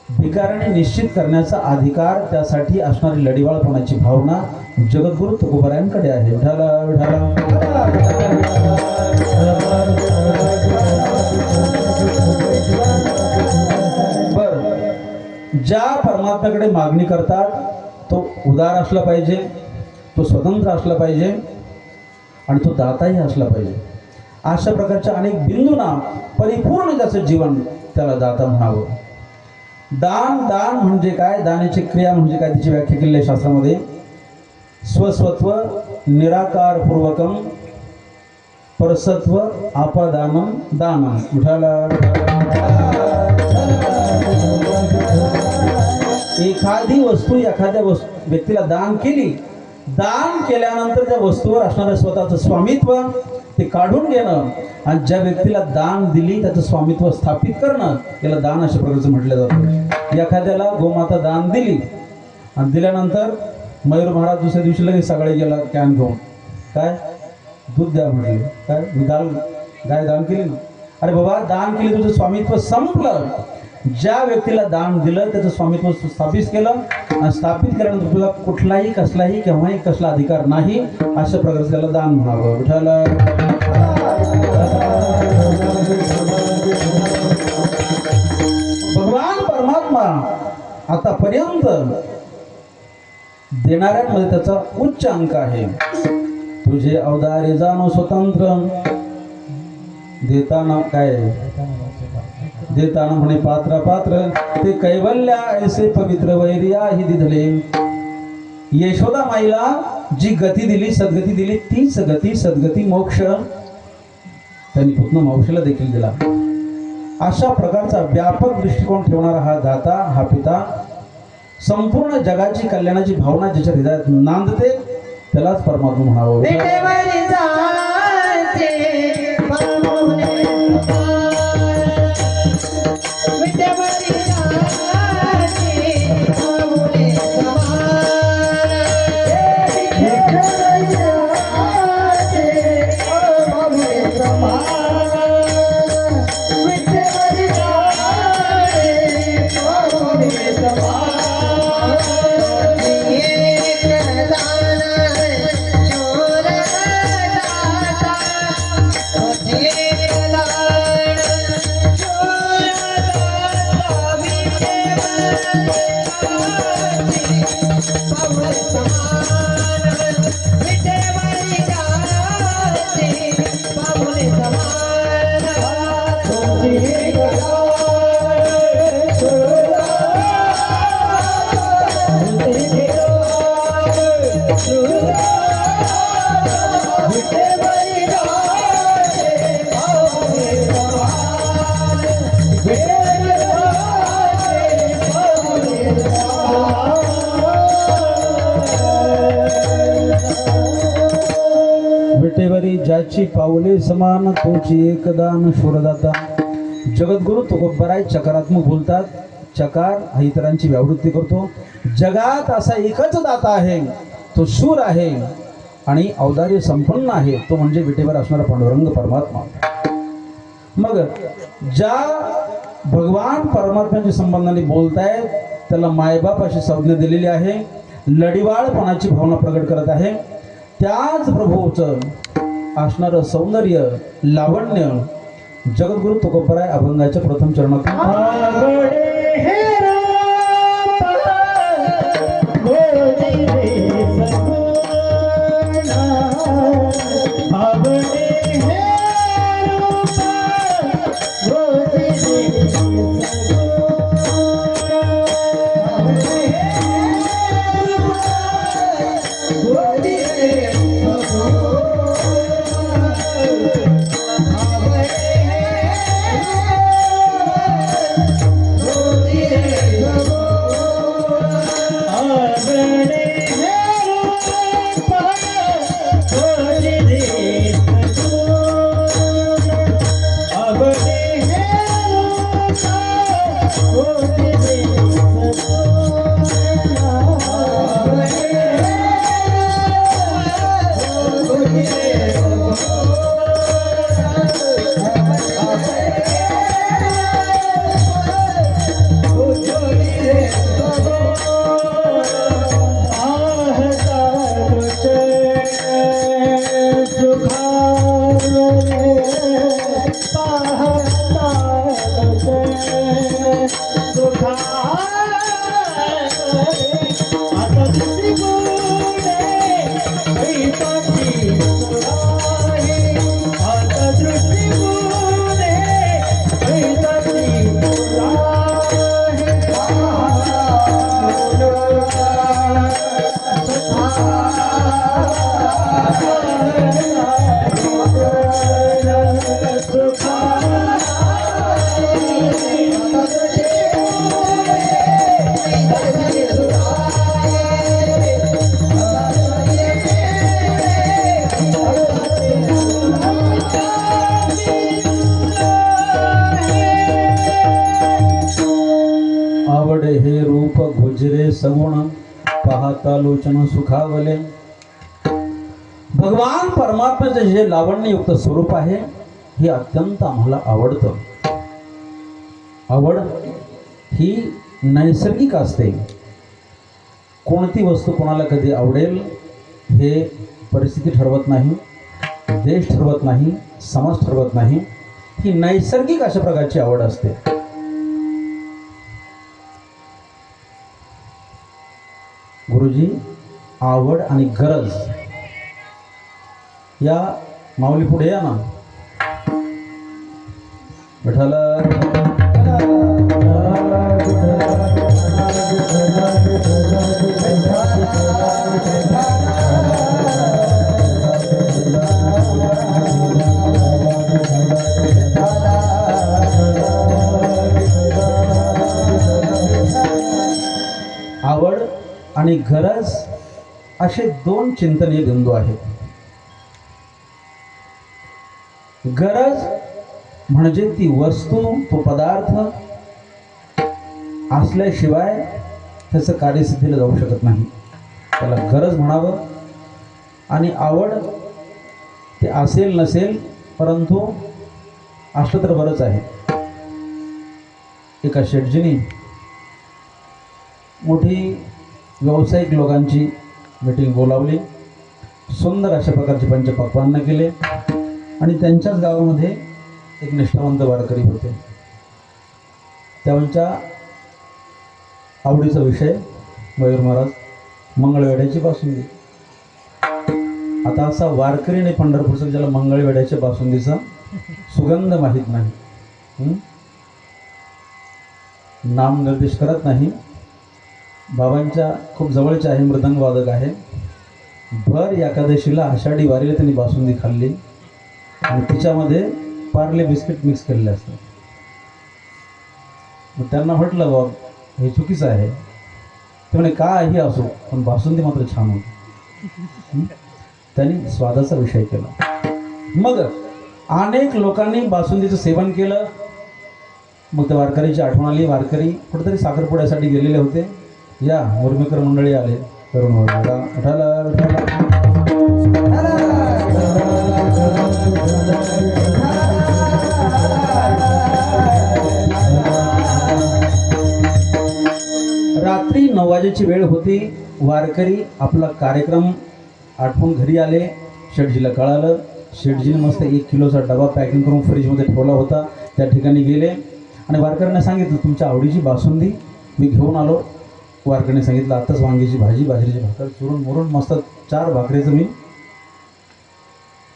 S1: भिकाऱ्याने निश्चित करण्याचा अधिकार, त्यासाठी असणारी लढीवाळपणाची भावना जगद्गुरु तुकोबरायांकडे आहे. विठाला बर, ज्या परमात्म्याकडे मागणी करतात तो उदार असला पाहिजे, तो स्वतंत्र असला पाहिजे आणि तो दाताही असला पाहिजे. अशा प्रकारच्या अनेक बिंदूंना परिपूर्ण ज्याचं जीवन त्याला दाता म्हणावं. दान, दान म्हणजे काय, दानाची क्रिया म्हणजे काय, त्याची व्याख्या केलेली आहे शास्त्रामध्ये. स्वस्वत्व निराकार पूर्वकम परसत्व आपादानम दानम. उठाला. एखादी वस्तू एखाद्या व्यक्तीला दान केली, दान केल्यानंतर त्या वस्तूवर असणारं स्वतःचं स्वामित्व ते काढून घेणं आणि ज्या व्यक्तीला दान दिली त्याचं स्वामित्व स्थापित करणं, याला दान अशा प्रकारचं म्हटलं जातं. एखाद्याला गोमाता दान दिली आणि दिल्यानंतर मयूर महाराज दुसऱ्या दिवशी लगेच सकाळी गेला कॅन घेऊन, काय दूध द्या म्हटले, काय मी गाय दान केली ना. अरे बाबा, दान केली, तुझं स्वामित्व संपलं. ज्या व्यक्तीला दान दिलं त्याचं स्वामित्व स्थापित केलं आणि स्थापित केल्यानंतर तुला कुठलाही कसलाही केव्हाही कसला अधिकार नाही, अशा प्रकारचं त्याला दान म्हणावं. विठाला. भगवान परमात्मा आतापर्यंत देणाऱ्यांमध्ये त्याचा उच्च अंक आहे. तुझे अवदारे जाणो स्वतंत्र, देताना काय, देताना म्हणे पात्र पात्र, ते कैवल्या ऐसे पवित्र वैरिया ही दिधले. यशोदा माईला जी गती दिली, सद्गती दिली, तीच गती सद्गती मोक्ष त्यांनी पुत्र मावशीला देखील दिला. अशा प्रकारचा व्यापक दृष्टिकोन ठेवणारा हा दाता, हा पिता, संपूर्ण जगाची कल्याणाची भावना ज्याच्या हृदयात नांदते त्यालाच परमात्मा म्हणावं. विटेवरी ज्याची पावले समान तोची एकदान शूरदाता. जगद्गुरु तुकोबराय चकारात्मक बोलतात. चकार हा इतरांची व्यावृत्ती करतो. जगात असा एकच दाता आहे, तो शूर आहे आणि औदार्य संपन्न आहे, तो म्हणजे विटेवर असणारा पांडुरंग परमात्मा. मग ज्या भगवान परमात्म्याच्या संबंधाने बोलतायत त्याला मायबाप अशी संज्ञा दिलेली आहे, लढीवाळपणाची भावना प्रकट करत आहे. त्याच प्रभूचं असणारं सौंदर्य, लावण्य जगद्गुरु तुकोबराय अभंगाच्या प्रथम चरणातून आवडे हे रूप गुजरे सगुण पाहता लोचन सुखावले. भगवान परमात्म्याचे जे लावण्ययुक्त स्वरूप आहे हे अत्यंत आम्हाला आवडतं. आवड ही नैसर्गिक असते. कोणती वस्तू कोणाला कधी आवडेल हे परिस्थिती ठरवत नाही, देश ठरवत नाही, समाज ठरवत नाही. ही नैसर्गिक अशा प्रकारची आवड असते. गुरुजी, आवड आणि गरज या माऊली पुढे या ना. विठ्ठल आवड आणि गरज असे दोन चिंतनीय बिंदू आहेत. गरज म्हणजे ती वस्तू, तो पदार्थ असल्याशिवाय त्याचं कार्यसिद्धीला जाऊ शकत नाही, त्याला गरज म्हणावं. आणि आवड ते असेल नसेल, परंतु असलं तर बरंच आहे. एका शेठजीनी मोठी व्यावसायिक लोकांची मीटिंग बोलावली. सुंदर अशा प्रकारचे पंचपक्वान्न केले आणि त्यांच्याच गावामध्ये एक निष्ठावंत वारकरी होते. त्यांच्या आवडीचा विषय मयूर महाराज मंगळवेढ्याची बासुंदी. आता असा वारकरी नाही पंढरपूरचा ज्याला मंगळवेढ्याच्या बासुंदीचा सुगंध माहीत नाही, नाम निर्देश करत नाही. बाबांच्या खूप जवळचे आहे, मृदंग वादक आहे. भर एकादशीला आषाढी वारीला त्यांनी बासुंदी खाल्ली आणि तिच्यामध्ये पार्ले बिस्किट मिक्स केलेले असतात. मग त्यांना म्हटलं बाबा हे चुकीचं आहे. ते म्हणे काही असो पण बासुंदी मात्र छान होती. त्यांनी स्वादाचा विषय केला. मग अनेक लोकांनी बासुंदीचं सेवन केलं. मग त्या वारकरीची आठवण आली. वारकरी कुठेतरी साखरपुड्यासाठी गेलेले होते. या मुरमीकर मंडळी आले. तरुण रात्री 9 वाजेची वेळ होती. वारकरी आपला कार्यक्रम आठवून घरी आले. शेठजीला कळालं. शेठजीने मस्त 1 किलोचा डबा पॅकिंग करून फ्रीजमध्ये ठेवला होता. त्या ठिकाणी गेले आणि वारकऱ्यांना सांगितलं तुमच्या आवडीची बासुंदी मी घेऊन आलो. वारकऱ्याने सांगितलं आताच वांग्याची भाजी, बाजरीची भाकर चुरून मुरून मस्त 4 भाकरीचं मी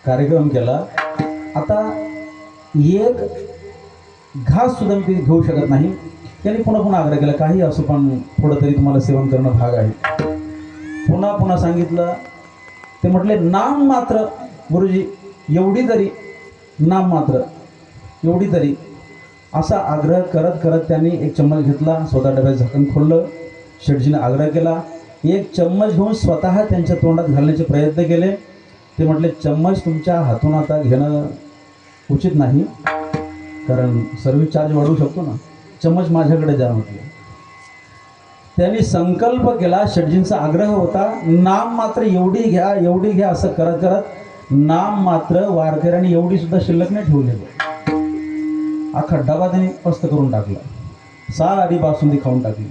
S1: कार्यक्रम केला. आता एक घास सुद्धा मी घेऊ शकत नाही. त्यांनी पुन्हा पुन्हा आग्रह केला काही असो पण थोडं तरी तुम्हाला सेवन करणं भाग आहे. पुन्हा पुन्हा सांगितलं. ते म्हटले नाम मात्र गुरुजी एवढी तरी, नाम मात्र एवढी तरी. असा आग्रह करत करत त्यांनी 1 चम्मच घेतला. स्वतः डब्यात झाकण खोललं. शेठजीने आग्रह केला. 1 चम्मच घेऊन स्वतः त्यांच्या तोंडात घालण्याचे प्रयत्न केले. ते म्हटले चम्मच तुमच्या हातून आता घेणं उचित नाही, कारण सर्व्हिस चार्ज वाढवू शकतो ना. चम्मच माझ्याकडे द्या म्हटलं. त्यांनी संकल्प केला. शेठजींचा आग्रह होता नाम मात्र एवढी घ्या एवढी घ्या. असं करत करत नाम मात्र वारकऱ्यांनी एवढी सुद्धा शिल्लक नाही ठेवलेली. अख्खा डबा त्यांनी पस्त करून टाकला. सारी बासुंदी खाऊन टाकली.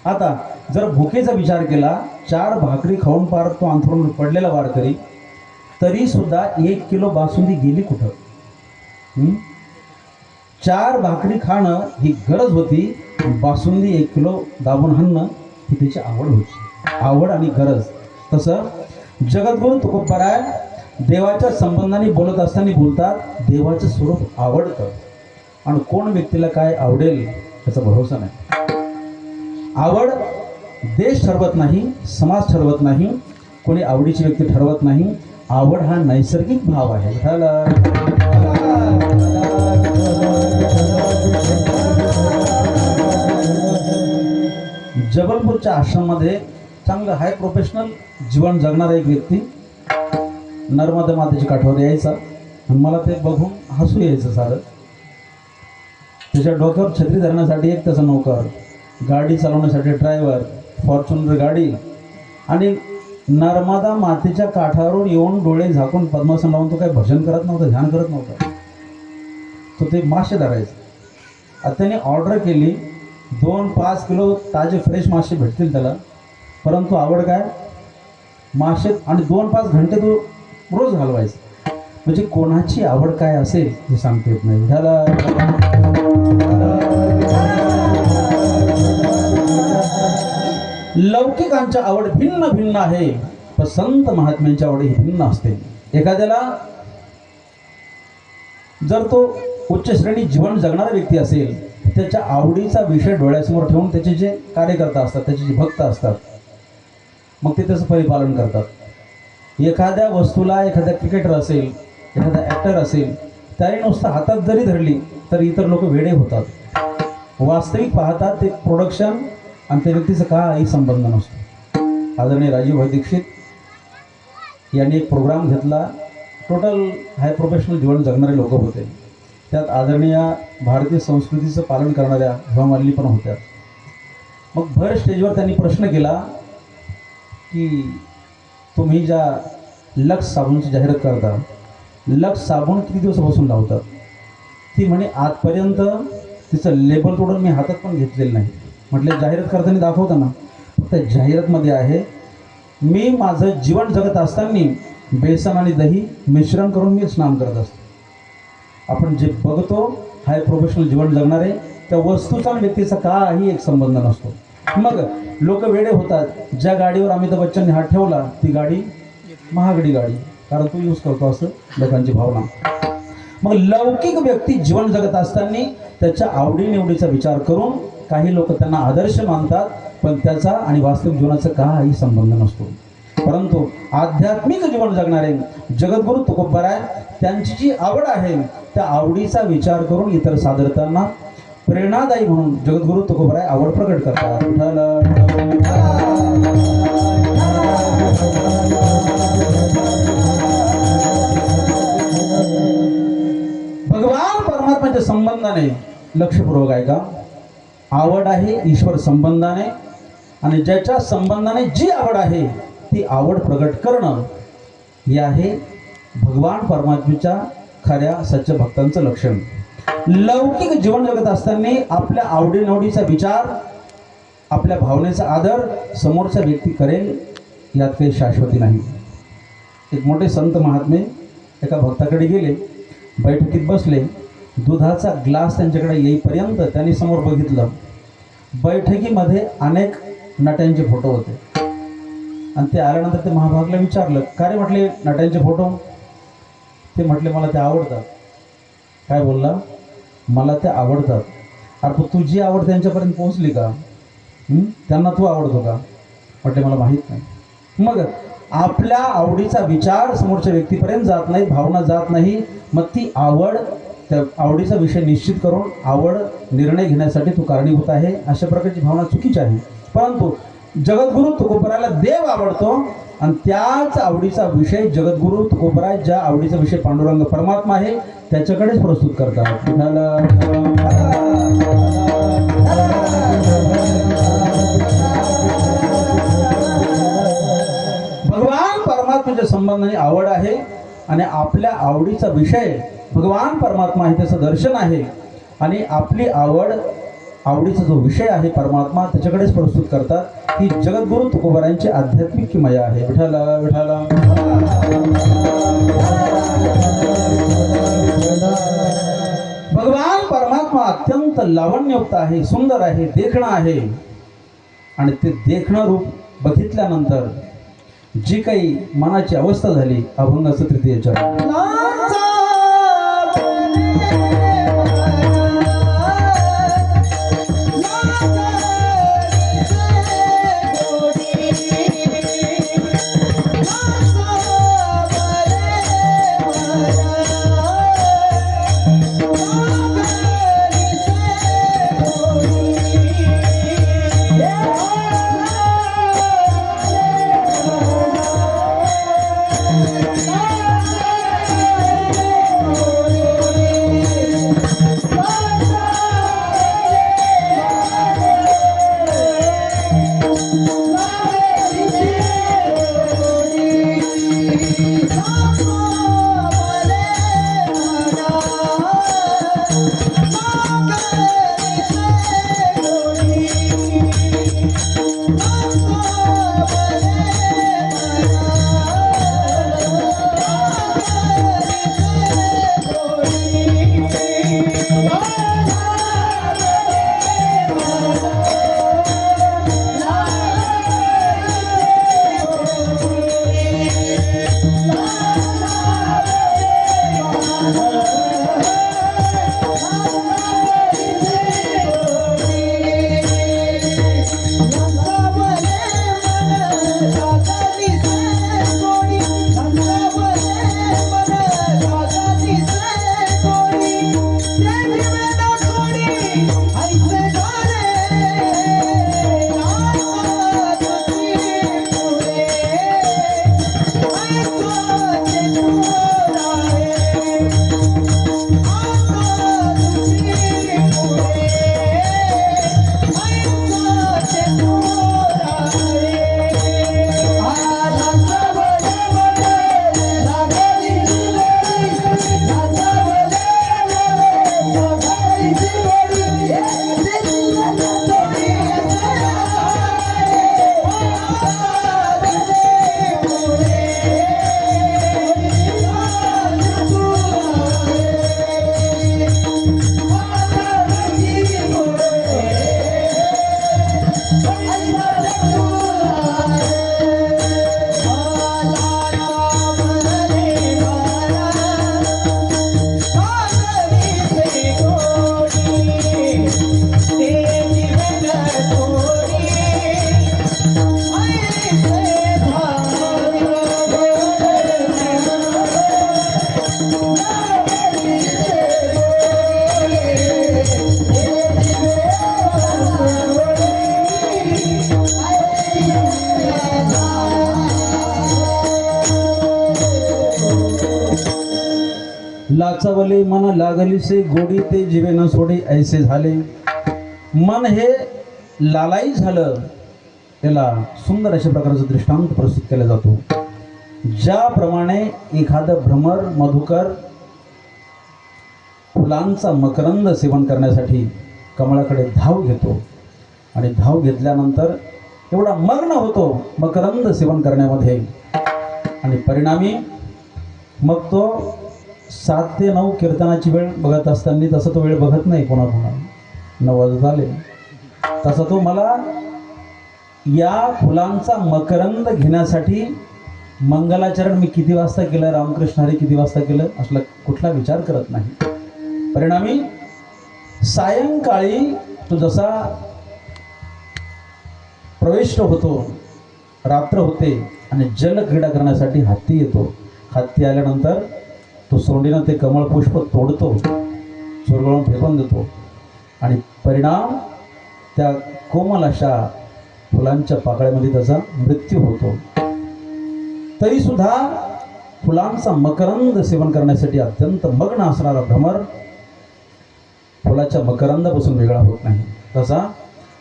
S1: आता जर भुकेचा विचार केला, 4 भाकरी खाऊन पार तो अंथरूण पडलेला वारकरी, तरी सुद्धा 1 किलो बासुंदी गेली कुठं? 4 भाकरी खाणं ही गरज होती. बासुंदी 1 किलो दाबून हाणणं ही त्याची आवड होती. आवड आणि गरज. तसं जगद्गुरु तुकोबाराय देवाच्या संबंधाने बोलत असताना बोलतात देवाचं स्वरूप आवडतं आणि कोण व्यक्तीला काय आवडेल याचा भरोसा नाही. आवड देश ठरवत नाही, समाज ठरवत नाही, कोणी आवडीची व्यक्ती ठरवत नाही. आवड हा नैसर्गिक भाव आहे. जबलपूरच्या आश्रममध्ये चांगलं हाय प्रोफेशनल जीवन जगणारा एक व्यक्ती नर्मदा मातेच्या काठावर यायचा आणि मला ते बघून हसू यायचं सारं. त्याच्या डोक्यावर छत्री धरण्यासाठी एक त्याचा नौकर, गाडी चालवण्यासाठी ड्रायव्हर, फॉर्च्युनर गाडी, आणि नर्मदा मातेच्या काठावरून येऊन डोळे झाकून पद्मासन लावून तो काही भजन करत नव्हता, ध्यान करत नव्हता, तो ते मासे धरायचे. आता त्याने ऑर्डर केली 2-5 किलो ताजे फ्रेश मासे भेटतील त्याला, परंतु आवड काय मासे, आणि 2-5 घंटे तो रोज घालवायचा. म्हणजे कोणाची आवड काय असेल हे सांगता येत नाही. झाला लौकिकांच्या आवड भिन्न भिन्न आहे, पण संत महात्म्यांची आवड ही भिन्न असते. एखाद्याला जर तो उच्च श्रेणी जीवन जगणारा व्यक्ती असेल, त्याच्या आवडीचा विषय डोळ्यासमोर ठेवून त्याचे जे कार्यकर्ता असतात, त्याचे जे भक्त असतात, मग ते त्याचं परिपालन करतात. एखाद्या वस्तूला, एखाद्या क्रिकेटर असेल, एखादा ॲक्टर असेल, त्याने नुसतं हातात जरी धरली तर इतर लोक वेडे होतात. वास्तविक पाहतात ते प्रोडक्शन आणि त्या व्यक्तीचा काही संबंध नसतो. आदरणीय राजीवभाई दीक्षित यांनी एक प्रोग्राम घेतला, टोटल हाय प्रोफेशनल जीवन जगणारे लोक होते. त्यात आदरणीय भारतीय संस्कृतीचं पालन करणाऱ्या हेमामालिनी पण होत्या. मग भर स्टेजवर त्यांनी प्रश्न केला की तुम्ही ज्या लक्स साबणची जाहिरात करता, लक्स साबण किती दिवसापासून लावतात? ती म्हणे आजपर्यंत तिचं लेबल तोडून मी हातात पण घेतलेलं नाही. म्हटलं जाहिरात करताना दाखवता ना, फक्त जाहिरातमध्ये आहे मी माझं जीवन जगत असताना बेसन आणि दही मिश्रण करून मी स्नान करत असतो. आपण जे बघतो हाय प्रोफेशनल जीवन जगणारे, त्या वस्तूचा आणि व्यक्तीचा काही एक संबंध नसतो. मग लोक वेडे होतात. ज्या गाडीवर अमिताभ बच्चनने हात ठेवला ती गाडी महागडी गाडी, कारण तो यूज करतो असं लोकांची भावना. मग लौकिक व्यक्ती जीवन जगत असताना त्याच्या आवडीनिवडीचा विचार करून काही लोक त्यांना आदर्श मानतात, पण त्याचा आणि वास्तविक जीवनाचा काही संबंध नसतो. परंतु आध्यात्मिक जीवन जगणारे जगद्गुरू तुकोबाराय त्यांची जी आवड आहे त्या आवडीचा विचार करून इतर सादरताना प्रेरणादायी म्हणून जगद्गुरू तुकोबाराय आवड प्रकट करतात. भगवान परमात्म्याच्या संबंधाने लक्षपूर्वक आहे का, आवड आहे ईश्वर संबंधाने, आणि ज्याच्या संबंधाने जी आवड आहे ती आवड प्रकट करणं हे आहे भगवान परमात्म्याच्या खऱ्या सच्च्या भक्तांचं लक्षण. लौकिक जीवन जगत असताना आपल्या आवडीनिवडीचा विचार, आपल्या भावनेचा आदर समोरचा व्यक्ती करेल यात काही शाश्वती नाही. एक मोठे संत महात्मे एका भक्ताकडे गेले, बैठकीत बसले, दुधाचा ग्लास त्यांच्याकडे येईपर्यंत त्यांनी समोर बघितलं. बैठकीमध्ये अनेक नट्यांचे फोटो होते आणि ते आल्यानंतर ते महाभागला विचारलं, का रे म्हटले नट्यांचे फोटो? ते म्हटले मला ते आवडतात. काय बोलला? मला ते आवडतात. अरे पण तुझी आवड त्यांच्यापर्यंत पोहोचली का? त्यांना तू आवडतो का? म्हटले मला माहीत नाही. मग आपल्या आवडीचा विचार समोरच्या व्यक्तीपर्यंत जात नाही, भावना जात नाही, मग ती आवड, त्या आवडीचा विषय निश्चित करून आवड निर्णय घेण्यासाठी तू कारणीभूत आहे, अशा प्रकारची भावना चुकीची आहे. परंतु जगद्गुरू तुकोबारायला देव आवडतो आणि त्याच आवडीचा विषय जगद्गुरू तुकोबाराय ज्या आवडीचा विषय पांडुरंग परमात्मा आहे त्याच्याकडेच प्रस्तुत करतात. भगवान परमात्म्याच्या संबंधाने आवड आहे आणि आपल्या आवडीचा विषय भगवान परमात्मा आहे, त्याचं दर्शन आहे, आणि आपली आवडीचा जो विषय आहे परमात्मा त्याच्याकडेच प्रस्तुत करतात. ही जगद्गुरू तुकोबारायांची आध्यात्मिक माया आहे. विठाला विठाला. भगवान परमात्मा अत्यंत लावण्ययुक्त आहे, सुंदर आहे, देखणं आहे, आणि ते देखणं रूप बघितल्यानंतर जी काही मनाची अवस्था झाली अभंगाचं तृतीय चरण. नाचवले मन लागलीसे गोडी ते जीवे न सोडी ऐसे झाले. मन हे लालाई झालं. त्याला सुंदर अशा प्रकारचा दृष्टांत प्रस्तुत केला जातो. ज्याप्रमाणे एखादं भ्रमर मधुकर फुलांचा मकरंद सेवन करण्यासाठी कमळाकडे धाव घेतो आणि धाव घेतल्यानंतर एवढा मग्न होतो मकरंद सेवन करण्यामध्ये आणि परिणामी मग तो 7 ते 9 कीर्तनाची वेळ बघत असताना तसं तो वेळ बघत नाही. पुन्हा 9 वाजत आले तसं तो मला या फुलांचा मकरंद घेण्यासाठी मंगलाचरण मी किती वाजता केलं, रामकृष्ण हरी किती वाजता केलं असला कुठला विचार करत नाही. परिणामी सायंकाळी तो जसा प्रविष्ट होतो, रात्र होते आणि जलक्रीडा करण्यासाठी हत्ती येतो. हत्ती आल्यानंतर तो सोंडीनं ते कमळ पुष्प तोडतो, चुरगळून फेकून देतो आणि परिणाम त्या कोमल अशा फुलांच्या पाकळ्यामध्ये त्याचा मृत्यू होतो. तरी सुद्धा फुलांचा मकरंद सेवन करण्यासाठी अत्यंत मग्न असणारा भ्रमर फुलाच्या मकरंदापासून वेगळा होत नाही. तसा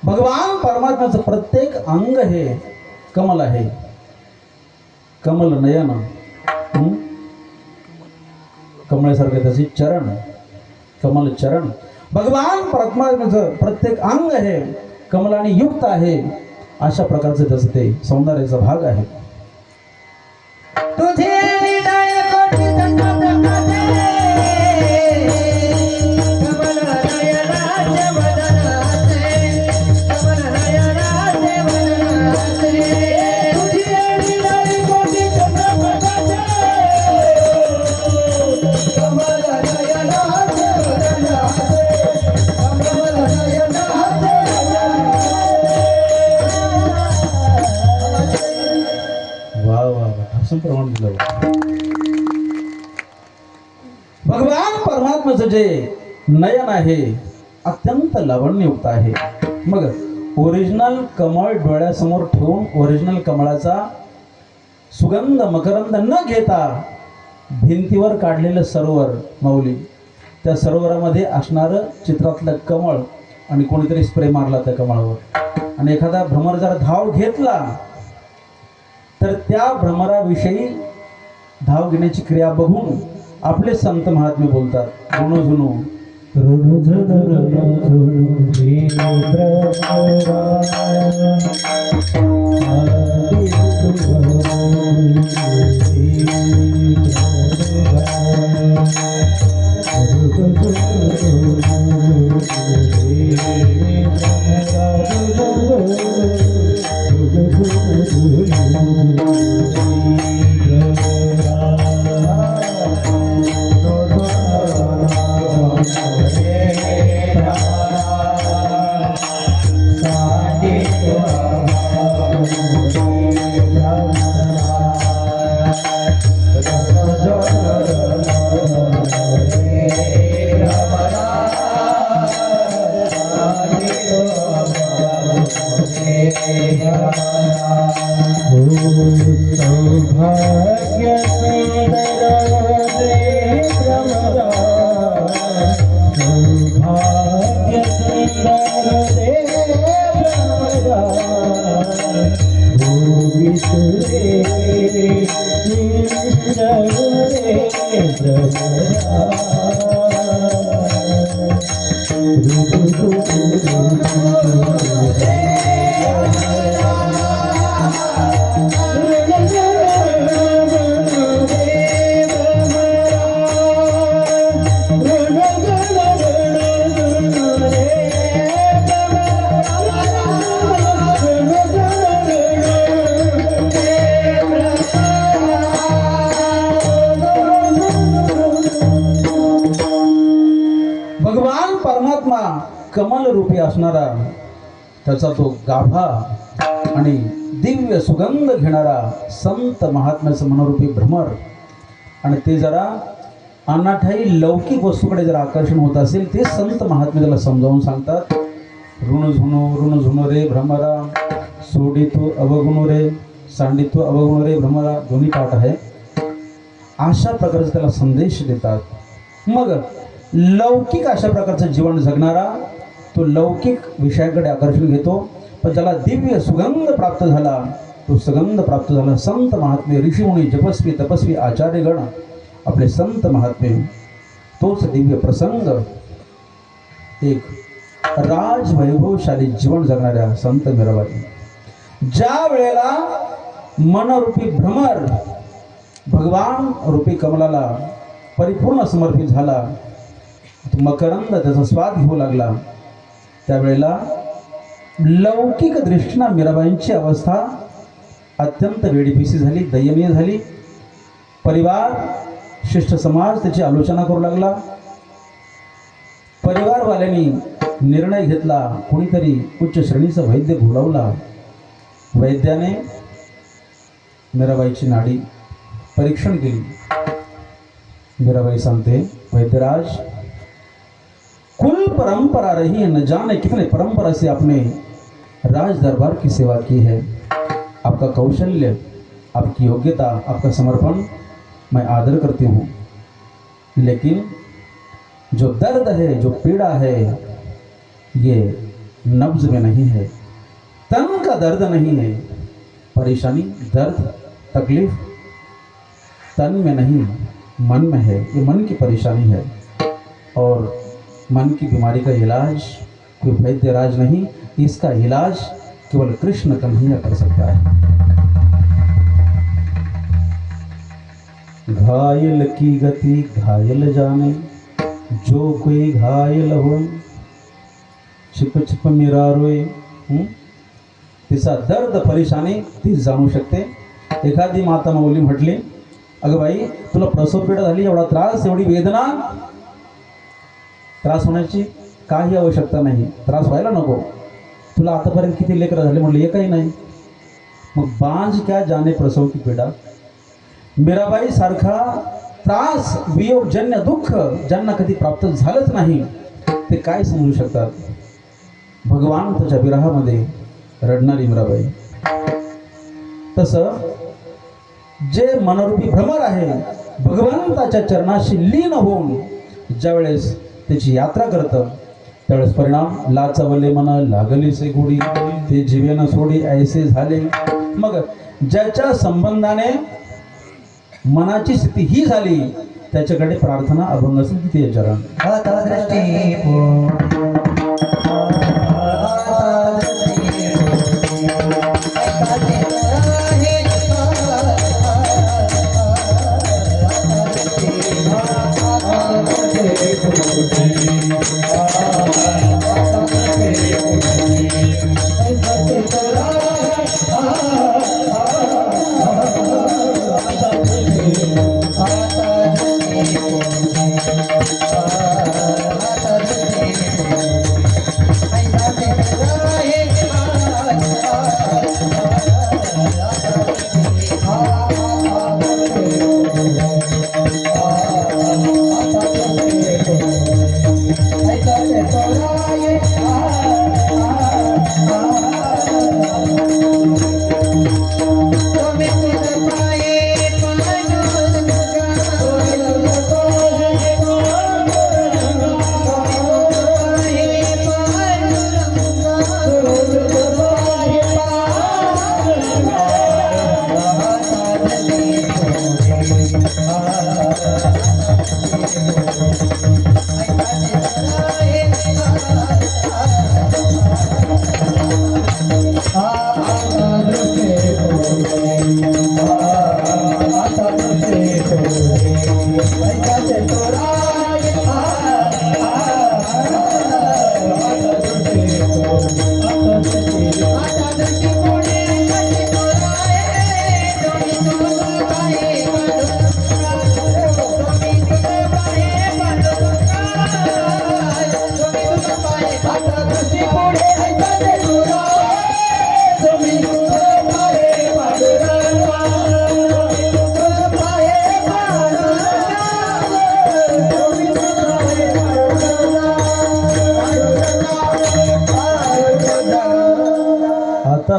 S1: भगवान परमात्म्याचं प्रत्येक अंग हे कमल आहे. कमल नयन, कमळासारखे त्याचे चरण, कमल चरण. भगवान परमात्म्याचं प्रत्येक अंग हे कमलाने युक्त आहे. अशा प्रकारचं त्याचं ते सौंदर्याचा भाग आहे.
S2: तुझे हृदय कोटी दंडाते कमल नयनाचे वदनाचे कमल नयनाचे वदनाचे तुझे हृदय कोटी दंडाते कमल नयनाचे वदनाचे कमल नयनाचे
S1: वा वा असं प्रमाण दिलं. भगवान परमात्म्याचं जे नयन आहे अत्यंत लावण्ययुक्त आहे. मग ओरिजिनल कमळ डोळ्यासमोर ठेवून ओरिजिनल कमळाचा सुगंध मकरंद न घेता भिंतीवर काढलेलं सरोवर माऊली, त्या सरोवरामध्ये असणारं चित्रातलं कमळ आणि कोणीतरी स्प्रे मारला त्या कमळावर आणि एखादा भ्रमर जर धाव घेतला तर त्या भ्रमराविषयी धाव घेण्याची क्रिया बघून आपले संत महात्मे बोलतात, जुनू जुनू भगवान परमात्मा कमल रूपी असणारा, त्याचा तो गाभा आणि दिव्य सुगंध घेणारा संत महात्म्याचं मनोरूपी भ्रमर, आणि ते जरा अनाठाई लौकिक वस्तूकडे जर आकर्षण होत असेल ते संत महात्मे त्याला समजावून सांगतात. ऋण झुनो रे भ्रमरा, सोडी तू अवगुणू रे, सांडी तू अवगुणू रे भ्रमरा, दोन्ही पाठ आहे. अशा प्रकारचे त्याला संदेश देतात. मग लौकिक अशा प्रकारचं जीवन जगणारा तो लौकिक विषयाकडे आकर्षण घेतो, पण ज्याला दिव्य सुगंध प्राप्त झाला, तो सुगंध प्राप्त झाला संत महात्मे, ऋषीमुनी, जपस्वी, तपस्वी, आचार्यगण, आपले संत महात्मे, तोच दिव्य प्रसंग एक राजवैभवशाली जीवन जगणाऱ्या संत मीराबाई. ज्या वेळेला मनरूपी भ्रमर भगवान रूपी कमलाला परिपूर्ण समर्पित झाला, मकरंद त्याचा स्वाद घेऊ लागला, त्यावेळेला लौकिक दृष्टीनं मीराबाईंची अवस्था अत्यंत वेडीपिसी झाली, दयनीय झाली. परिवार, शिष्ट समाज त्याची आलोचना करू लागला. परिवारवाल्यांनी निर्णय घेतला, कोणीतरी उच्च श्रेणीचा वैद्य बोलावला. वैद्याने मीराबाईची नाडी परीक्षण केली. मीराबाई सांगते, वैद्यराज, कुल परंपरा रही है, न जाने कितने परंपरा से आपने राज दरबार की सेवा की है. आपका कौशल्य, आपकी योग्यता, आपका समर्पण मैं आदर करती हूँ, लेकिन जो दर्द है, जो पीड़ा है, ये नब्ज में नहीं है, तन का दर्द नहीं है. परेशानी, दर्द, तकलीफ तन में नहीं मन में है. ये मन की परेशानी है, और मन की बीमारी का इलाज कोई वैद्यराज नहीं, इसका इलाज केवल कृष्ण कन्हैया कर सकता है. घायल की गति घायल जाने, जो कोई घायल हो, छिप छिप मीरा रोए. तिचा दर्द, परेशानी ती जाणू शकते. एखादी माता माऊली म्हटली, अगं बाई, तुला प्रसव पीडा झाली, एवढा त्रास, एवढी वेदना, त्रास होण्याची काही आवश्यकता नाही, त्रास व्हायला नको. तुला आतापर्यंत किती लेकरं झाले? म्हटलं एकही नाही. मग बांझ क्या जाने प्रसव की पीडा. मीराबाई सारखा त्रास, वियोगजन्य दुःख ज्यांना कधी प्राप्त झालंच नाही, ते काय समजू शकतात. भगवान त्याच्या विरहामध्ये रडणारी मीराबाई. तसं जे मनरूपी भ्रमर आहे, भगवंताच्या चरणाशी लीन होऊन ज्यावेळेस त्याची यात्रा करतं, त्यावेळेस परिणाम लाचवले मन लागली से गुडी, ते जीवेन सोडी ऐसे झाले. मग ज्याच्या संबंधाने मनाची स्थिती ही झाली, त्याच्याकडे प्रार्थना अभंग असेल किती आहे चरण.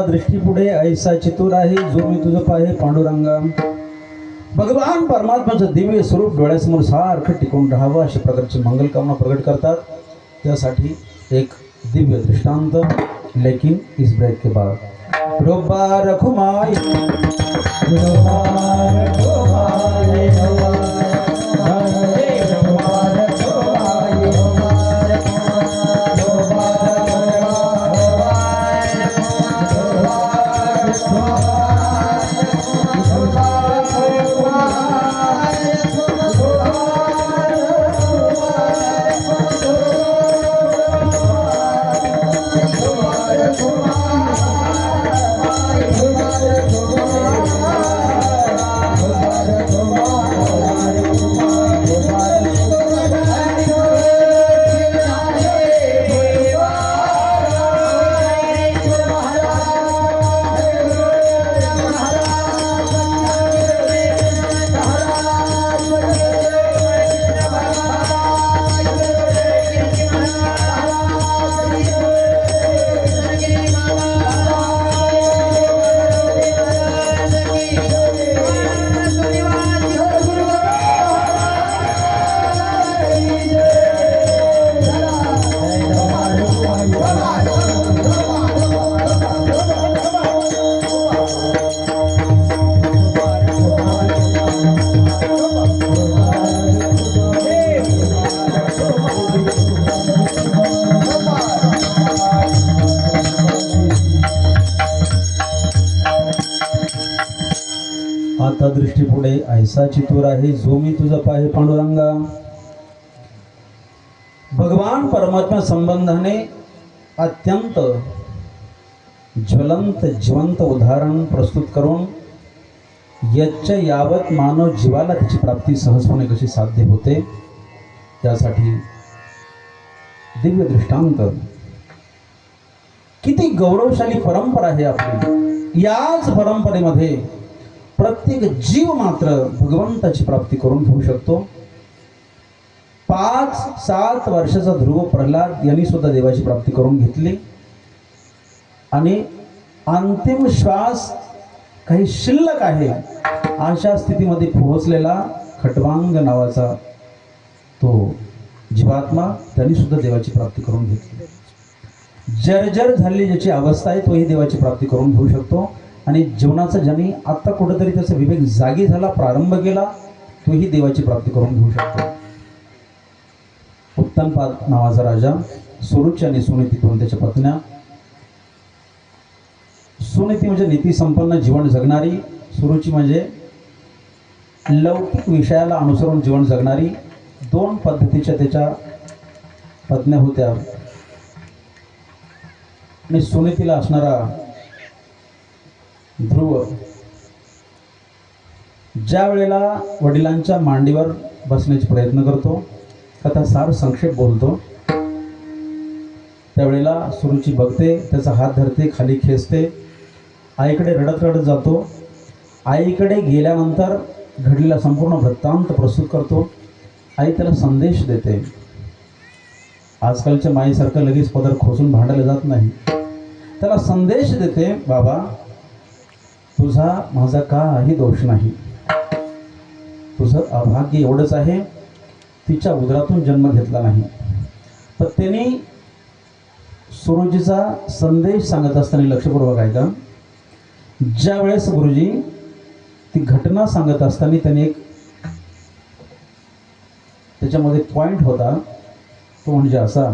S1: दृष्टीपुढे ऐसा चितूर आहे, जो मी तुझं पाहे पांडुरंगा. भगवान परमात्म्याचं दिव्य स्वरूप डोळ्यासमोर सारखं टिकून राहावं अशा प्रकारची मंगलकामना प्रकट करतात. त्यासाठी एक दिव्य दृष्टांत लेकिन इस ब्रेक के बाद रोबा रखुमाई आता दृष्टी पुढे ऐसा चितूर आहे जो मी तुझा पाहे पांडुरंगा. भगवान परमात्मा संबंधाने अत्यंत ज्वलंत जिवंत उदाहरण प्रस्तुत करून यच्च यावत मानव जीवाला त्याची प्राप्ती सहजपणे कशी साध्य होते त्यासाठी दिव्य दृष्टांत. किती गौरवशाली परंपरा आहे आपली. याच परंपरेमध्ये प्रत्येक जीव मात्र भगवंताची प्राप्ती करून घेऊ शकतो. 5-7 वर्षाचा ध्रुव प्रल्हाद यांनी सुद्धा देवाची प्राप्ती करून घेतली आणि अंतिम श्वास काही शिल्लक आहे अशा स्थितीमध्ये पोहोचलेला खटवांग नावाचा तो जीवात्मा त्यांनी सुद्धा देवाची प्राप्ती करून घेतली. जर्जर झालेली ज्याची अवस्था आहे तोही देवाची प्राप्ती करून घेऊ शकतो. आणि जीवनाचा ज्यांनी आत्ता कुठेतरी त्याचा विवेक जागी झाला प्रारंभ केला तोही देवाची प्राप्ती करून घेऊ शकतो. उत्तनपाद नावाचा राजा सुरुची आणि सुनीती दोन त्याच्या पत्न्या. सुनीती म्हणजे नीती संपन्न जीवन जगणारी, सुरुची म्हणजे लौकिक विषयाला अनुसरून जीवन जगणारी. 2 पद्धतीच्या त्याच्या पत्न्या होत्या. आणि सुनीतीला असणारा ध्रुव ज्या वेळेला वडिलांच्या मांडीवर बसण्याचे प्रयत्न करतो, कथा सार संक्षेप बोलतो, त्यावेळेला सुरुची बघते, त्याचा हात धरते, खाली खेचते, आईकडे रडत रडत जातो. आईकडे गेल्यानंतर घडलेला संपूर्ण वृत्तांत प्रस्तुत करतो. आई त्याला संदेश देते. आजकालच्या माईसारखं लगेच पदर खोसून भांडायला जात नाही. त्याला संदेश देते, बाबा तुझा माझा काही दोष नाही, तुझं अभाग्य एवढंच आहे तिच्या उदरातून जन्म घेतला नाही. तर त्यांनी सुरुजीचा संदेश सांगत असताना लक्षपूर्वक ऐका. ज्या वेळेस गुरुजी ती घटना सांगत असताना त्यांनी एक त्याच्यामध्ये पॉइंट होता तो म्हणजे असा,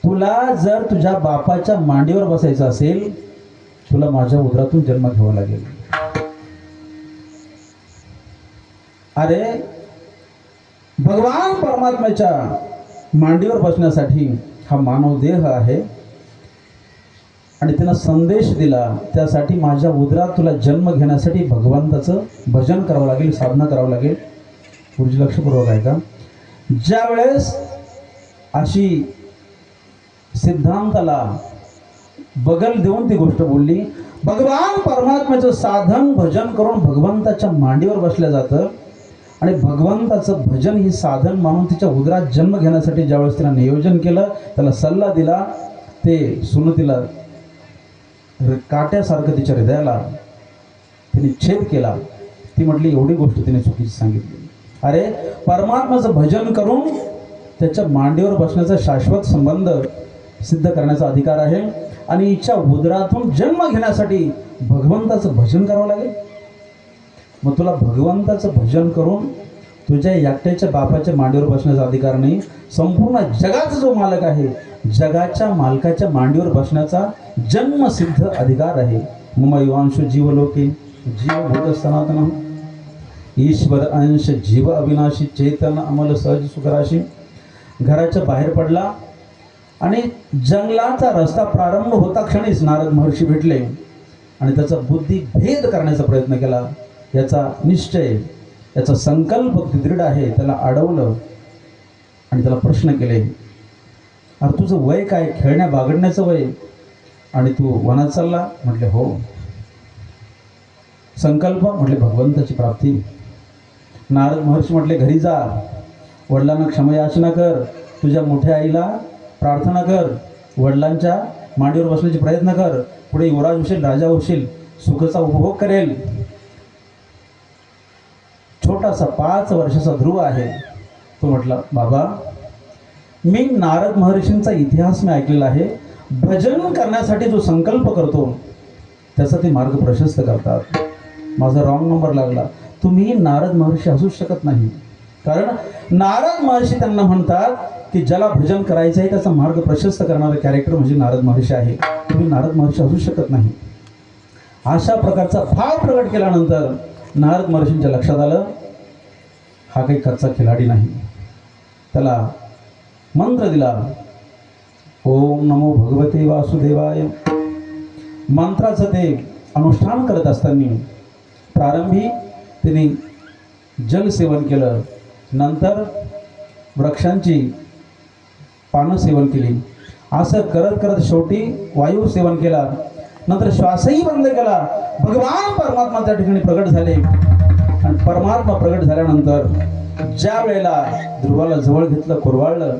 S1: तुला जर तुझ्या बापाच्या मांडीवर बसायचं असेल तुला माझ्या उदरातून जन्म घ्यावा लागेल. अरे भगवान परमात्म्याच्या मांडीवर बसण्यासाठी हा मानव देह आहे आणि त्यांना संदेश दिला, त्यासाठी माझ्या उदरात तुला जन्म घेण्यासाठी भगवंताचं भजन करावं लागेल, साधना करावं लागेल. पुढची लक्षपूर्वक आहे का. ज्या वेळेस अशी सिद्धांताला बगल देऊन ती गोष्ट बोलली, भगवान परमात्म्याचं साधन भजन करून भगवंताच्या मांडीवर बसलं जातं आणि भगवंताचं भजन ही साधन मानून तिच्या उदरात जन्म घेण्यासाठी ज्यावेळेस तिला नियोजन केलं, त्याला सल्ला दिला, ते सुनतीला काट्यासारखं तिच्या हृदयाला तिने छेद केला. ती म्हटली एवढी गोष्ट तिने चुकीची सांगितली. अरे परमात्म्याचं भजन करून त्याच्या मांडीवर बसण्याचा शाश्वत संबंध सिद्ध करण्याचा अधिकार आहे आणि हिच्या उदरातून जन्म घेण्यासाठी भगवंताचं भजन करावं लागेल. मग तुला भगवंताचं भजन करून तुझ्या एकट्याच्या बापाच्या मांडीवर बसण्याचा अधिकार नाही. संपूर्ण जगाचा जो मालक आहे, जगाच्या मालकाच्या मांडीवर बसण्याचा जन्मसिद्ध अधिकार आहे. मम युवांशु जीवलोके जीवभूत सनातन ईश्वर अंश जीव अविनाशी चेतन अमल सहज सुखराशी. घराच्या बाहेर पडला आणि जंगलाचा रस्ता प्रारंभ होता क्षणीच नारद महर्षी भेटले आणि त्याचा बुद्धी भेद करण्याचा प्रयत्न केला. याचा निश्चय, याचा संकल्प दृढ आहे. त्याला अडवलं आणि त्याला प्रश्न केले, अरे तुझं वय काय? खेळण्या बागडण्याचं वय आणि तू वनात चालला? म्हटले हो. संकल्प? म्हटले भगवंताची प्राप्ती. नारद महर्षी म्हटले घरी जा, वडिलांना क्षमायाचना कर, तुझ्या मोठ्या आईला प्रार्थना कर, वडिलांच्या मांडीवर बसण्याचे प्रयत्न कर, पुढे युवराज होशील, राजा होशील, सुखाचा उपभोग करेल. छोटासा 5 वर्षाचा ध्रुव आहे. तो म्हटला बाबा, मी नारद महर्षींचा इतिहास मी ऐकलेला आहे. भजन करण्यासाठी जो संकल्प करतो त्याचा ते मार्ग प्रशस्त करतात. माझा रॉंग नंबर लागला. तुम्ही नारद महर्षी असू शकत नाही, कारण नारद महर्षी त्यांना म्हणतात की ज्याला भजन करायचं आहे त्याचा मार्ग प्रशस्त करणारं कॅरेक्टर म्हणजे नारद महर्षी आहे. तुम्ही नारद महर्षी असू शकत नाही. अशा प्रकारचा भाव प्रकट केल्यानंतर नारद महर्षींच्या लक्षात आलं हा काही कच्चा खिलाडी नाही. त्याला मंत्र दिला, ओम नमो भगवते वासुदेवाय. मंत्राचं ते अनुष्ठान करत असताना प्रारंभी त्यांनी जल सेवन केलं, नंतर वृक्षांची पानं सेवन केली, असं करत करत शेवटी वायू सेवन केला, नंतर श्वासही बंद केला. भगवान परमात्मा त्या ठिकाणी प्रगट झाले आणि परमात्मा प्रगट झाल्यानंतर ज्या वेळेला ध्रुवाला जवळ घेतलं, कुरवाळलं,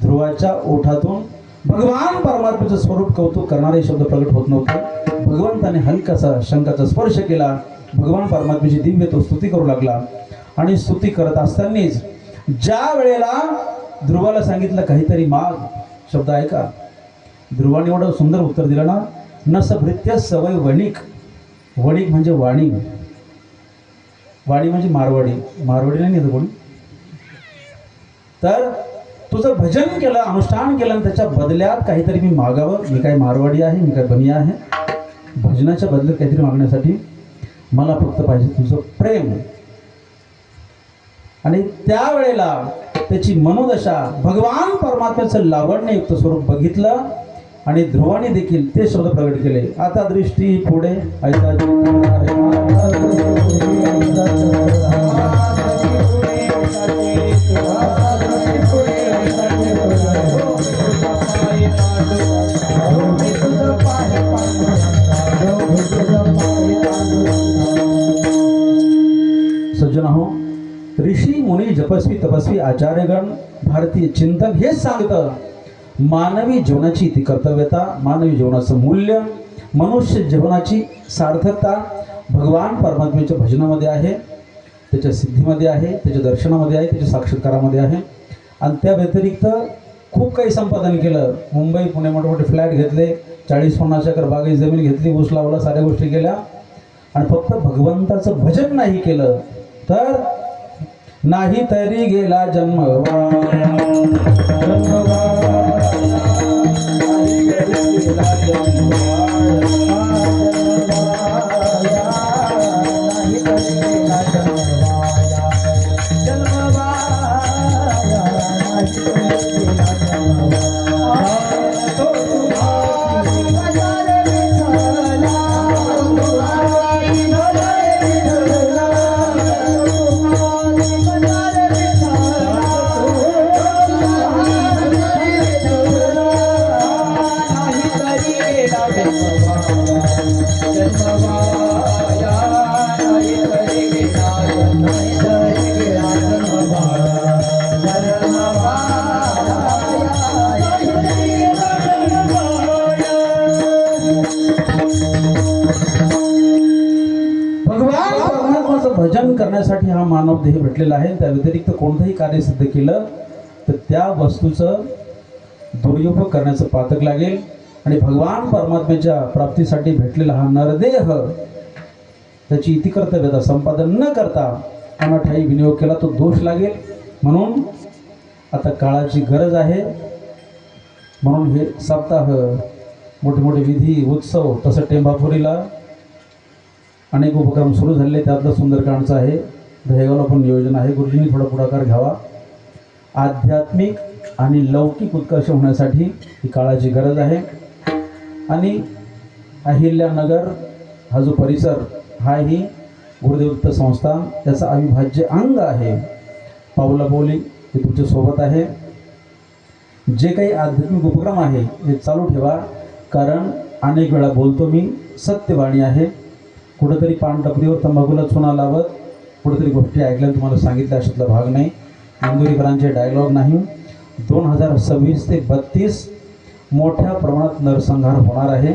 S1: ध्रुवाच्या ओठातून भगवान परमात्म्याचं स्वरूप कौतुक करणारे शब्द प्रगट होत नव्हते. भगवंताने हलकासा शंखाचा स्पर्श केला. भगवान परमात्म्याची दिव्य तो स्तुती करू लागला आणि स्तुती करत असतानाच ज्या वेळेला ध्रुवाला सांगितलं काहीतरी माग, शब्द ऐका, ध्रुवाने एवढं सुंदर उत्तर दिलं ना, नस भृत्य सवय वणिक. वणिक म्हणजे वाणी, वाणी म्हणजे मारवाडी. मारवाडी नाही येतं कोणी. तर तुझं भजन केलं, अनुष्ठान केलं आणि त्याच्या बदल्यात काहीतरी मी मागावं. मी काय मारवाडी आहे, मी काय बनिया आहे. भजनाच्या बदल्यात काहीतरी मागण्यासाठी मला फक्त पाहिजे तुझं प्रेम. आणि त्यावेळेला त्याची मनोदशा भगवान परमात्म्याचं लावण्ययुक्त स्वरूप बघितलं आणि ध्रुवाने देखील ते शब्द प्रगट केले. आता दृष्टी पुढे ऐसा सज्जन हो, ऋषी मुनी जपस्वी तपस्वी आचार्यगण भारतीय चिंतन हेच सांगतं मानवी जीवनाची ती कर्तव्यता, मानवी जीवनाचं मूल्य, मनुष्य जीवनाची सार्थकता भगवान परमात्म्याच्या भजनामध्ये आहे, त्याच्या सिद्धीमध्ये आहे, त्याच्या दर्शनामध्ये आहे, त्याच्या साक्षात्कारामध्ये आहे. आणि त्या व्यतिरिक्त खूप काही संपादन केलं. मुंबई पुणे मोठे मोठे फ्लॅट घेतले, 40-50 एकर बागाई जमीन घेतली, ऊस लावला, साऱ्या गोष्टी केल्या आणि फक्त भगवंताचं भजन नाही केलं तर नाही तरी गेला जन्म
S2: Thank you.
S1: हा मानव देह भेटलेला आहे, त्या व्यतिरिक्त कोणतंही कार्य सिद्ध केलं तर त्या वस्तूचं दुरुपयोग करण्याचं पातक लागेल आणि भगवान परमात्म्याच्या प्राप्तीसाठी भेटलेला हा नरदेह त्याची इति कर्तव्यता संपादन न करता अनाठाई विनियोग केला तो दोष लागेल. म्हणून आता काळाची गरज आहे. म्हणून हे सप्ताह, मोठे मोठे विधी उत्सव, तसं टेंभापुरीला अनेक उपक्रम सुरू झाले. त्यातलं सुंदरकांडचं आहे, दहेगावला पण नियोजन आहे. गुरुजींनी थोडा पुढाकार घ्यावा. आध्यात्मिक आणि लौकिक उत्कर्ष होण्यासाठी ही काळाची गरज आहे. आणि अहिल्यानगर हा जो परिसर हा ही गुरुदेवदत्त संस्थान त्याचं अविभाज्य अंग आहे. पावला पावली हे तुमच्या सोबत आहे. जे काही आध्यात्मिक उपक्रम आहे हे चालू ठेवा, कारण अनेक वेळा बोलतो मी, सत्यवाणी आहे. कुठंतरी पानटपरीवर तंबाखूला चुना लावत कुठंतरी गोष्टी ऐकल्या तुम्हाला सांगितल्या अशातला भाग नाही. इंदुरीकरांचे डायलॉग नाही. 2026 ते 32 मोठ्या प्रमाणात नरसंहार होणार आहे.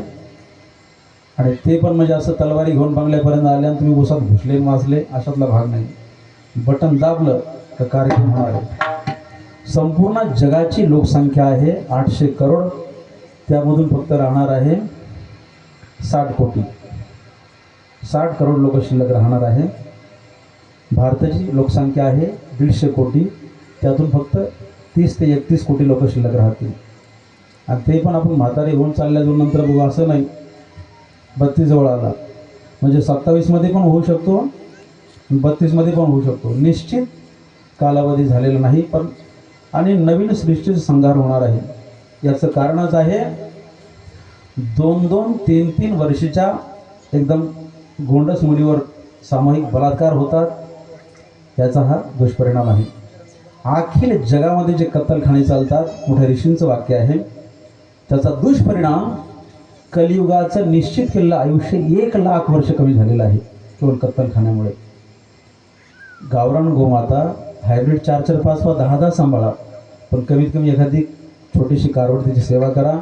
S1: आणि ते पण म्हणजे असं तलवारी घेऊन बंगल्यापर्यंत आले आणि तुम्ही उसात घुसले वाचले अशातला भाग नाही. बटन दाबलं तर कार्यक्रम होणार आहे. संपूर्ण जगाची लोकसंख्या आहे 800 करोड. त्यामधून फक्त राहणार आहे 60 कोटी. 60 करोड लोक शिल्लक राहणार आहे. भारताची लोकसंख्या आहे 150 कोटी. त्यातून फक्त 30 ते 31 कोटी लोक शिल्लक राहतील. आणि ते पण आपण म्हातारे होऊन चालल्या जाऊन नंतर बघू असं नाही. 32 जवळ आला म्हणजे 27मध्ये पण होऊ शकतो, 32मध्ये पण होऊ शकतो. निश्चित कालावधी झालेला नाही. पण आणि नवीन सृष्टीचा संहार होणार आहे. याचं कारणच आहे 2-2, 3-3 वर्षाच्या एकदम गोंडस मुलीवर सामूहिक बलात्कार होतात. याचा हा दुष्परिणाम आहे. अखिल जगामध्ये जे कत्तलखाने चालतात, मोठ्या ऋषींचं वाक्य आहे, त्याचा दुष्परिणाम कलियुगाचं निश्चित केलेलं आयुष्य 1 लाख वर्ष कमी झालेलं आहे केवळ कत्तलखान्यामुळे. गावरान गोमाता हायब्रिड 4-4, 5-5, 10-10 सांभाळा, पण कमीत कमी एखादी छोटीशी कारवड तिची सेवा करा.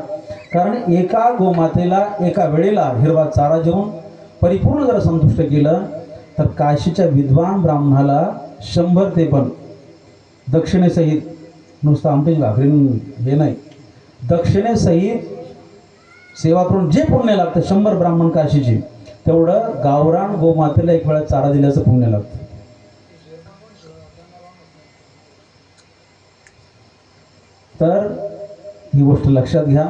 S1: कारण एका गोमातेला एका वेळेला हिरवा चारा देऊन परिपूर्ण जर संतुष्ट केलं तर काशीच्या विद्वान ब्राह्मणाला 100 ते पण दक्षिणेसहित, नुसतं आमटे भाकरीन हे नाही, दक्षिणेसहित सेवा करून जे पुण्य लागतं 100 ब्राह्मण काशीची, तेवढं गावरान गोमातेला एक वेळा चारा दिल्याचं पुण्य लागतं. तर ही गोष्ट लक्षात घ्या.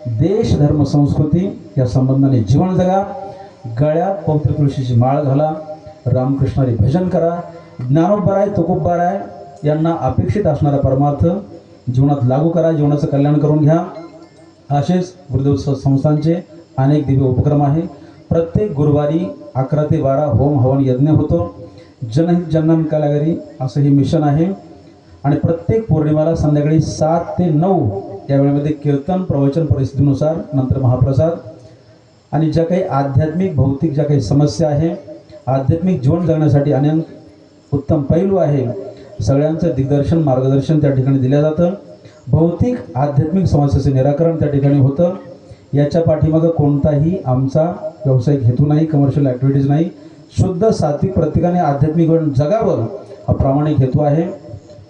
S1: देश, धर्म, संस्कृती या संबंधाने जीवन जगा. गळ्यात पवित्र तुळशीची माळ घाला. रामकृष्णारी भजन करा. ज्ञानोबराय तुकोबराय यांना अपेक्षित असणारा परमार्थ जीवनात लागू करा. जीवनाचं कल्याण करून घ्या. असेच गुरुदेव संस्थांचे अनेक दिव्य उपक्रम आहे. प्रत्येक गुरुवारी 11 ते 12 होम हवन यज्ञ होतो. जनहित जनन कालागरी असं हे मिशन आहे. आणि प्रत्येक पौर्णिमेला संध्याकाळी 7 ते 9 या वेळेमध्ये कीर्तन, प्रवचन, परिस्थितीनुसार, नंतर महाप्रसाद. आणि ज्या काही आध्यात्मिक भौतिक ज्या काही समस्या आहे, आध्यात्मिक जीवन जगण्यासाठी अनेक उत्तम पैलू आहे, सगळ्यांचं दिग्दर्शन, मार्गदर्शन त्या ठिकाणी दिलं जातं. भौतिक आध्यात्मिक समस्येचे निराकरण त्या ठिकाणी होतं. याच्या पाठीमागं कोणताही आमचा व्यावसायिक हेतू नाही, कमर्शियल ॲक्टिव्हिटीज नाही. शुद्ध सात्विक प्रत्येकाने आध्यात्मिक जीवन जगावं हा प्रामाणिक हेतू आहे.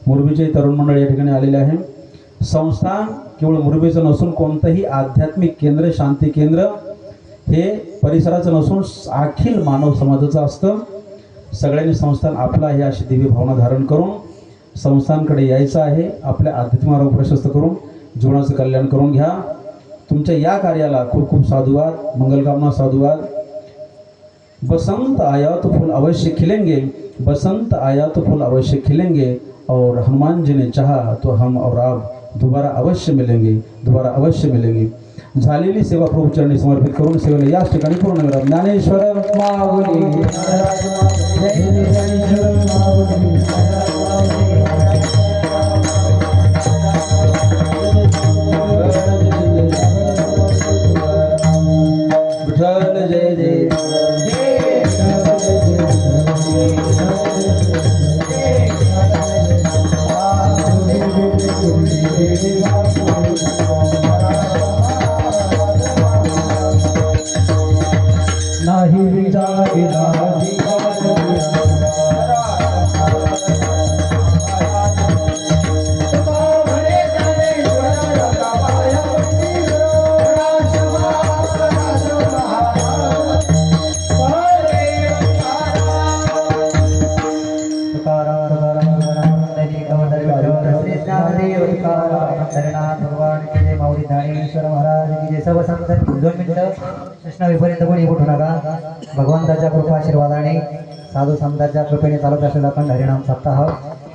S1: मुरबीचे तरुण मंडळ या ठिकाणी आलेले आहे. संस्थान केवळ मुरबीचं नसून कोणतंही आध्यात्मिक केंद्र, शांती केंद्र हे परिसराचं नसून अखिल मानव समाजाचं असतं. सगळ्यांनी संस्थान आपला आहे अशी दिव्य भावना धारण करून संस्थांकडे यायचं आहे. आपल्या आध्यात्मिक मार्ग प्रशस्त करून जीवनाचं कल्याण करून घ्या. तुमच्या या कार्याला खूप खूप साधुवाद, मंगलकामना साधुवाद. बसंत आया तो फूल अवश्य खिलेंगे, बसंत आया तो फूल अवश्य खिलेंगे, और हनुमान जी ने चाहा तो हम और आप दोबारा अवश्य मिलेंगे, दोबारा अवश्य मिलेंगे. झालेली सेवा प्रभूचरणी समर्पित करून सेवेला याच ठिकाणी पूर्ण करा. ज्ञानेश्वर माऊली विठ्ठल जय जय. नाही विचार
S2: हरिनाथ भगवान की जय, माऊली ज्ञानेश्वर महाराज की जय. सर्व संत 2 मिनिटं कृष्ण विपरीत कोणी उठू नका. भगवंताच्या कृपा आशीर्वादाने साधू संतांच्या कृपेने चालत असलेला अखंड हरिनाम सप्ताह,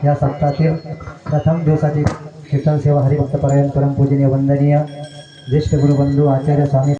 S2: या सप्ताहातील प्रथम दिवसाची कीर्तन सेवा हरिभक्त परायण परमपूजनीय वंदनीय ज्येष्ठ गुरुबंधू आचार्य स्वामी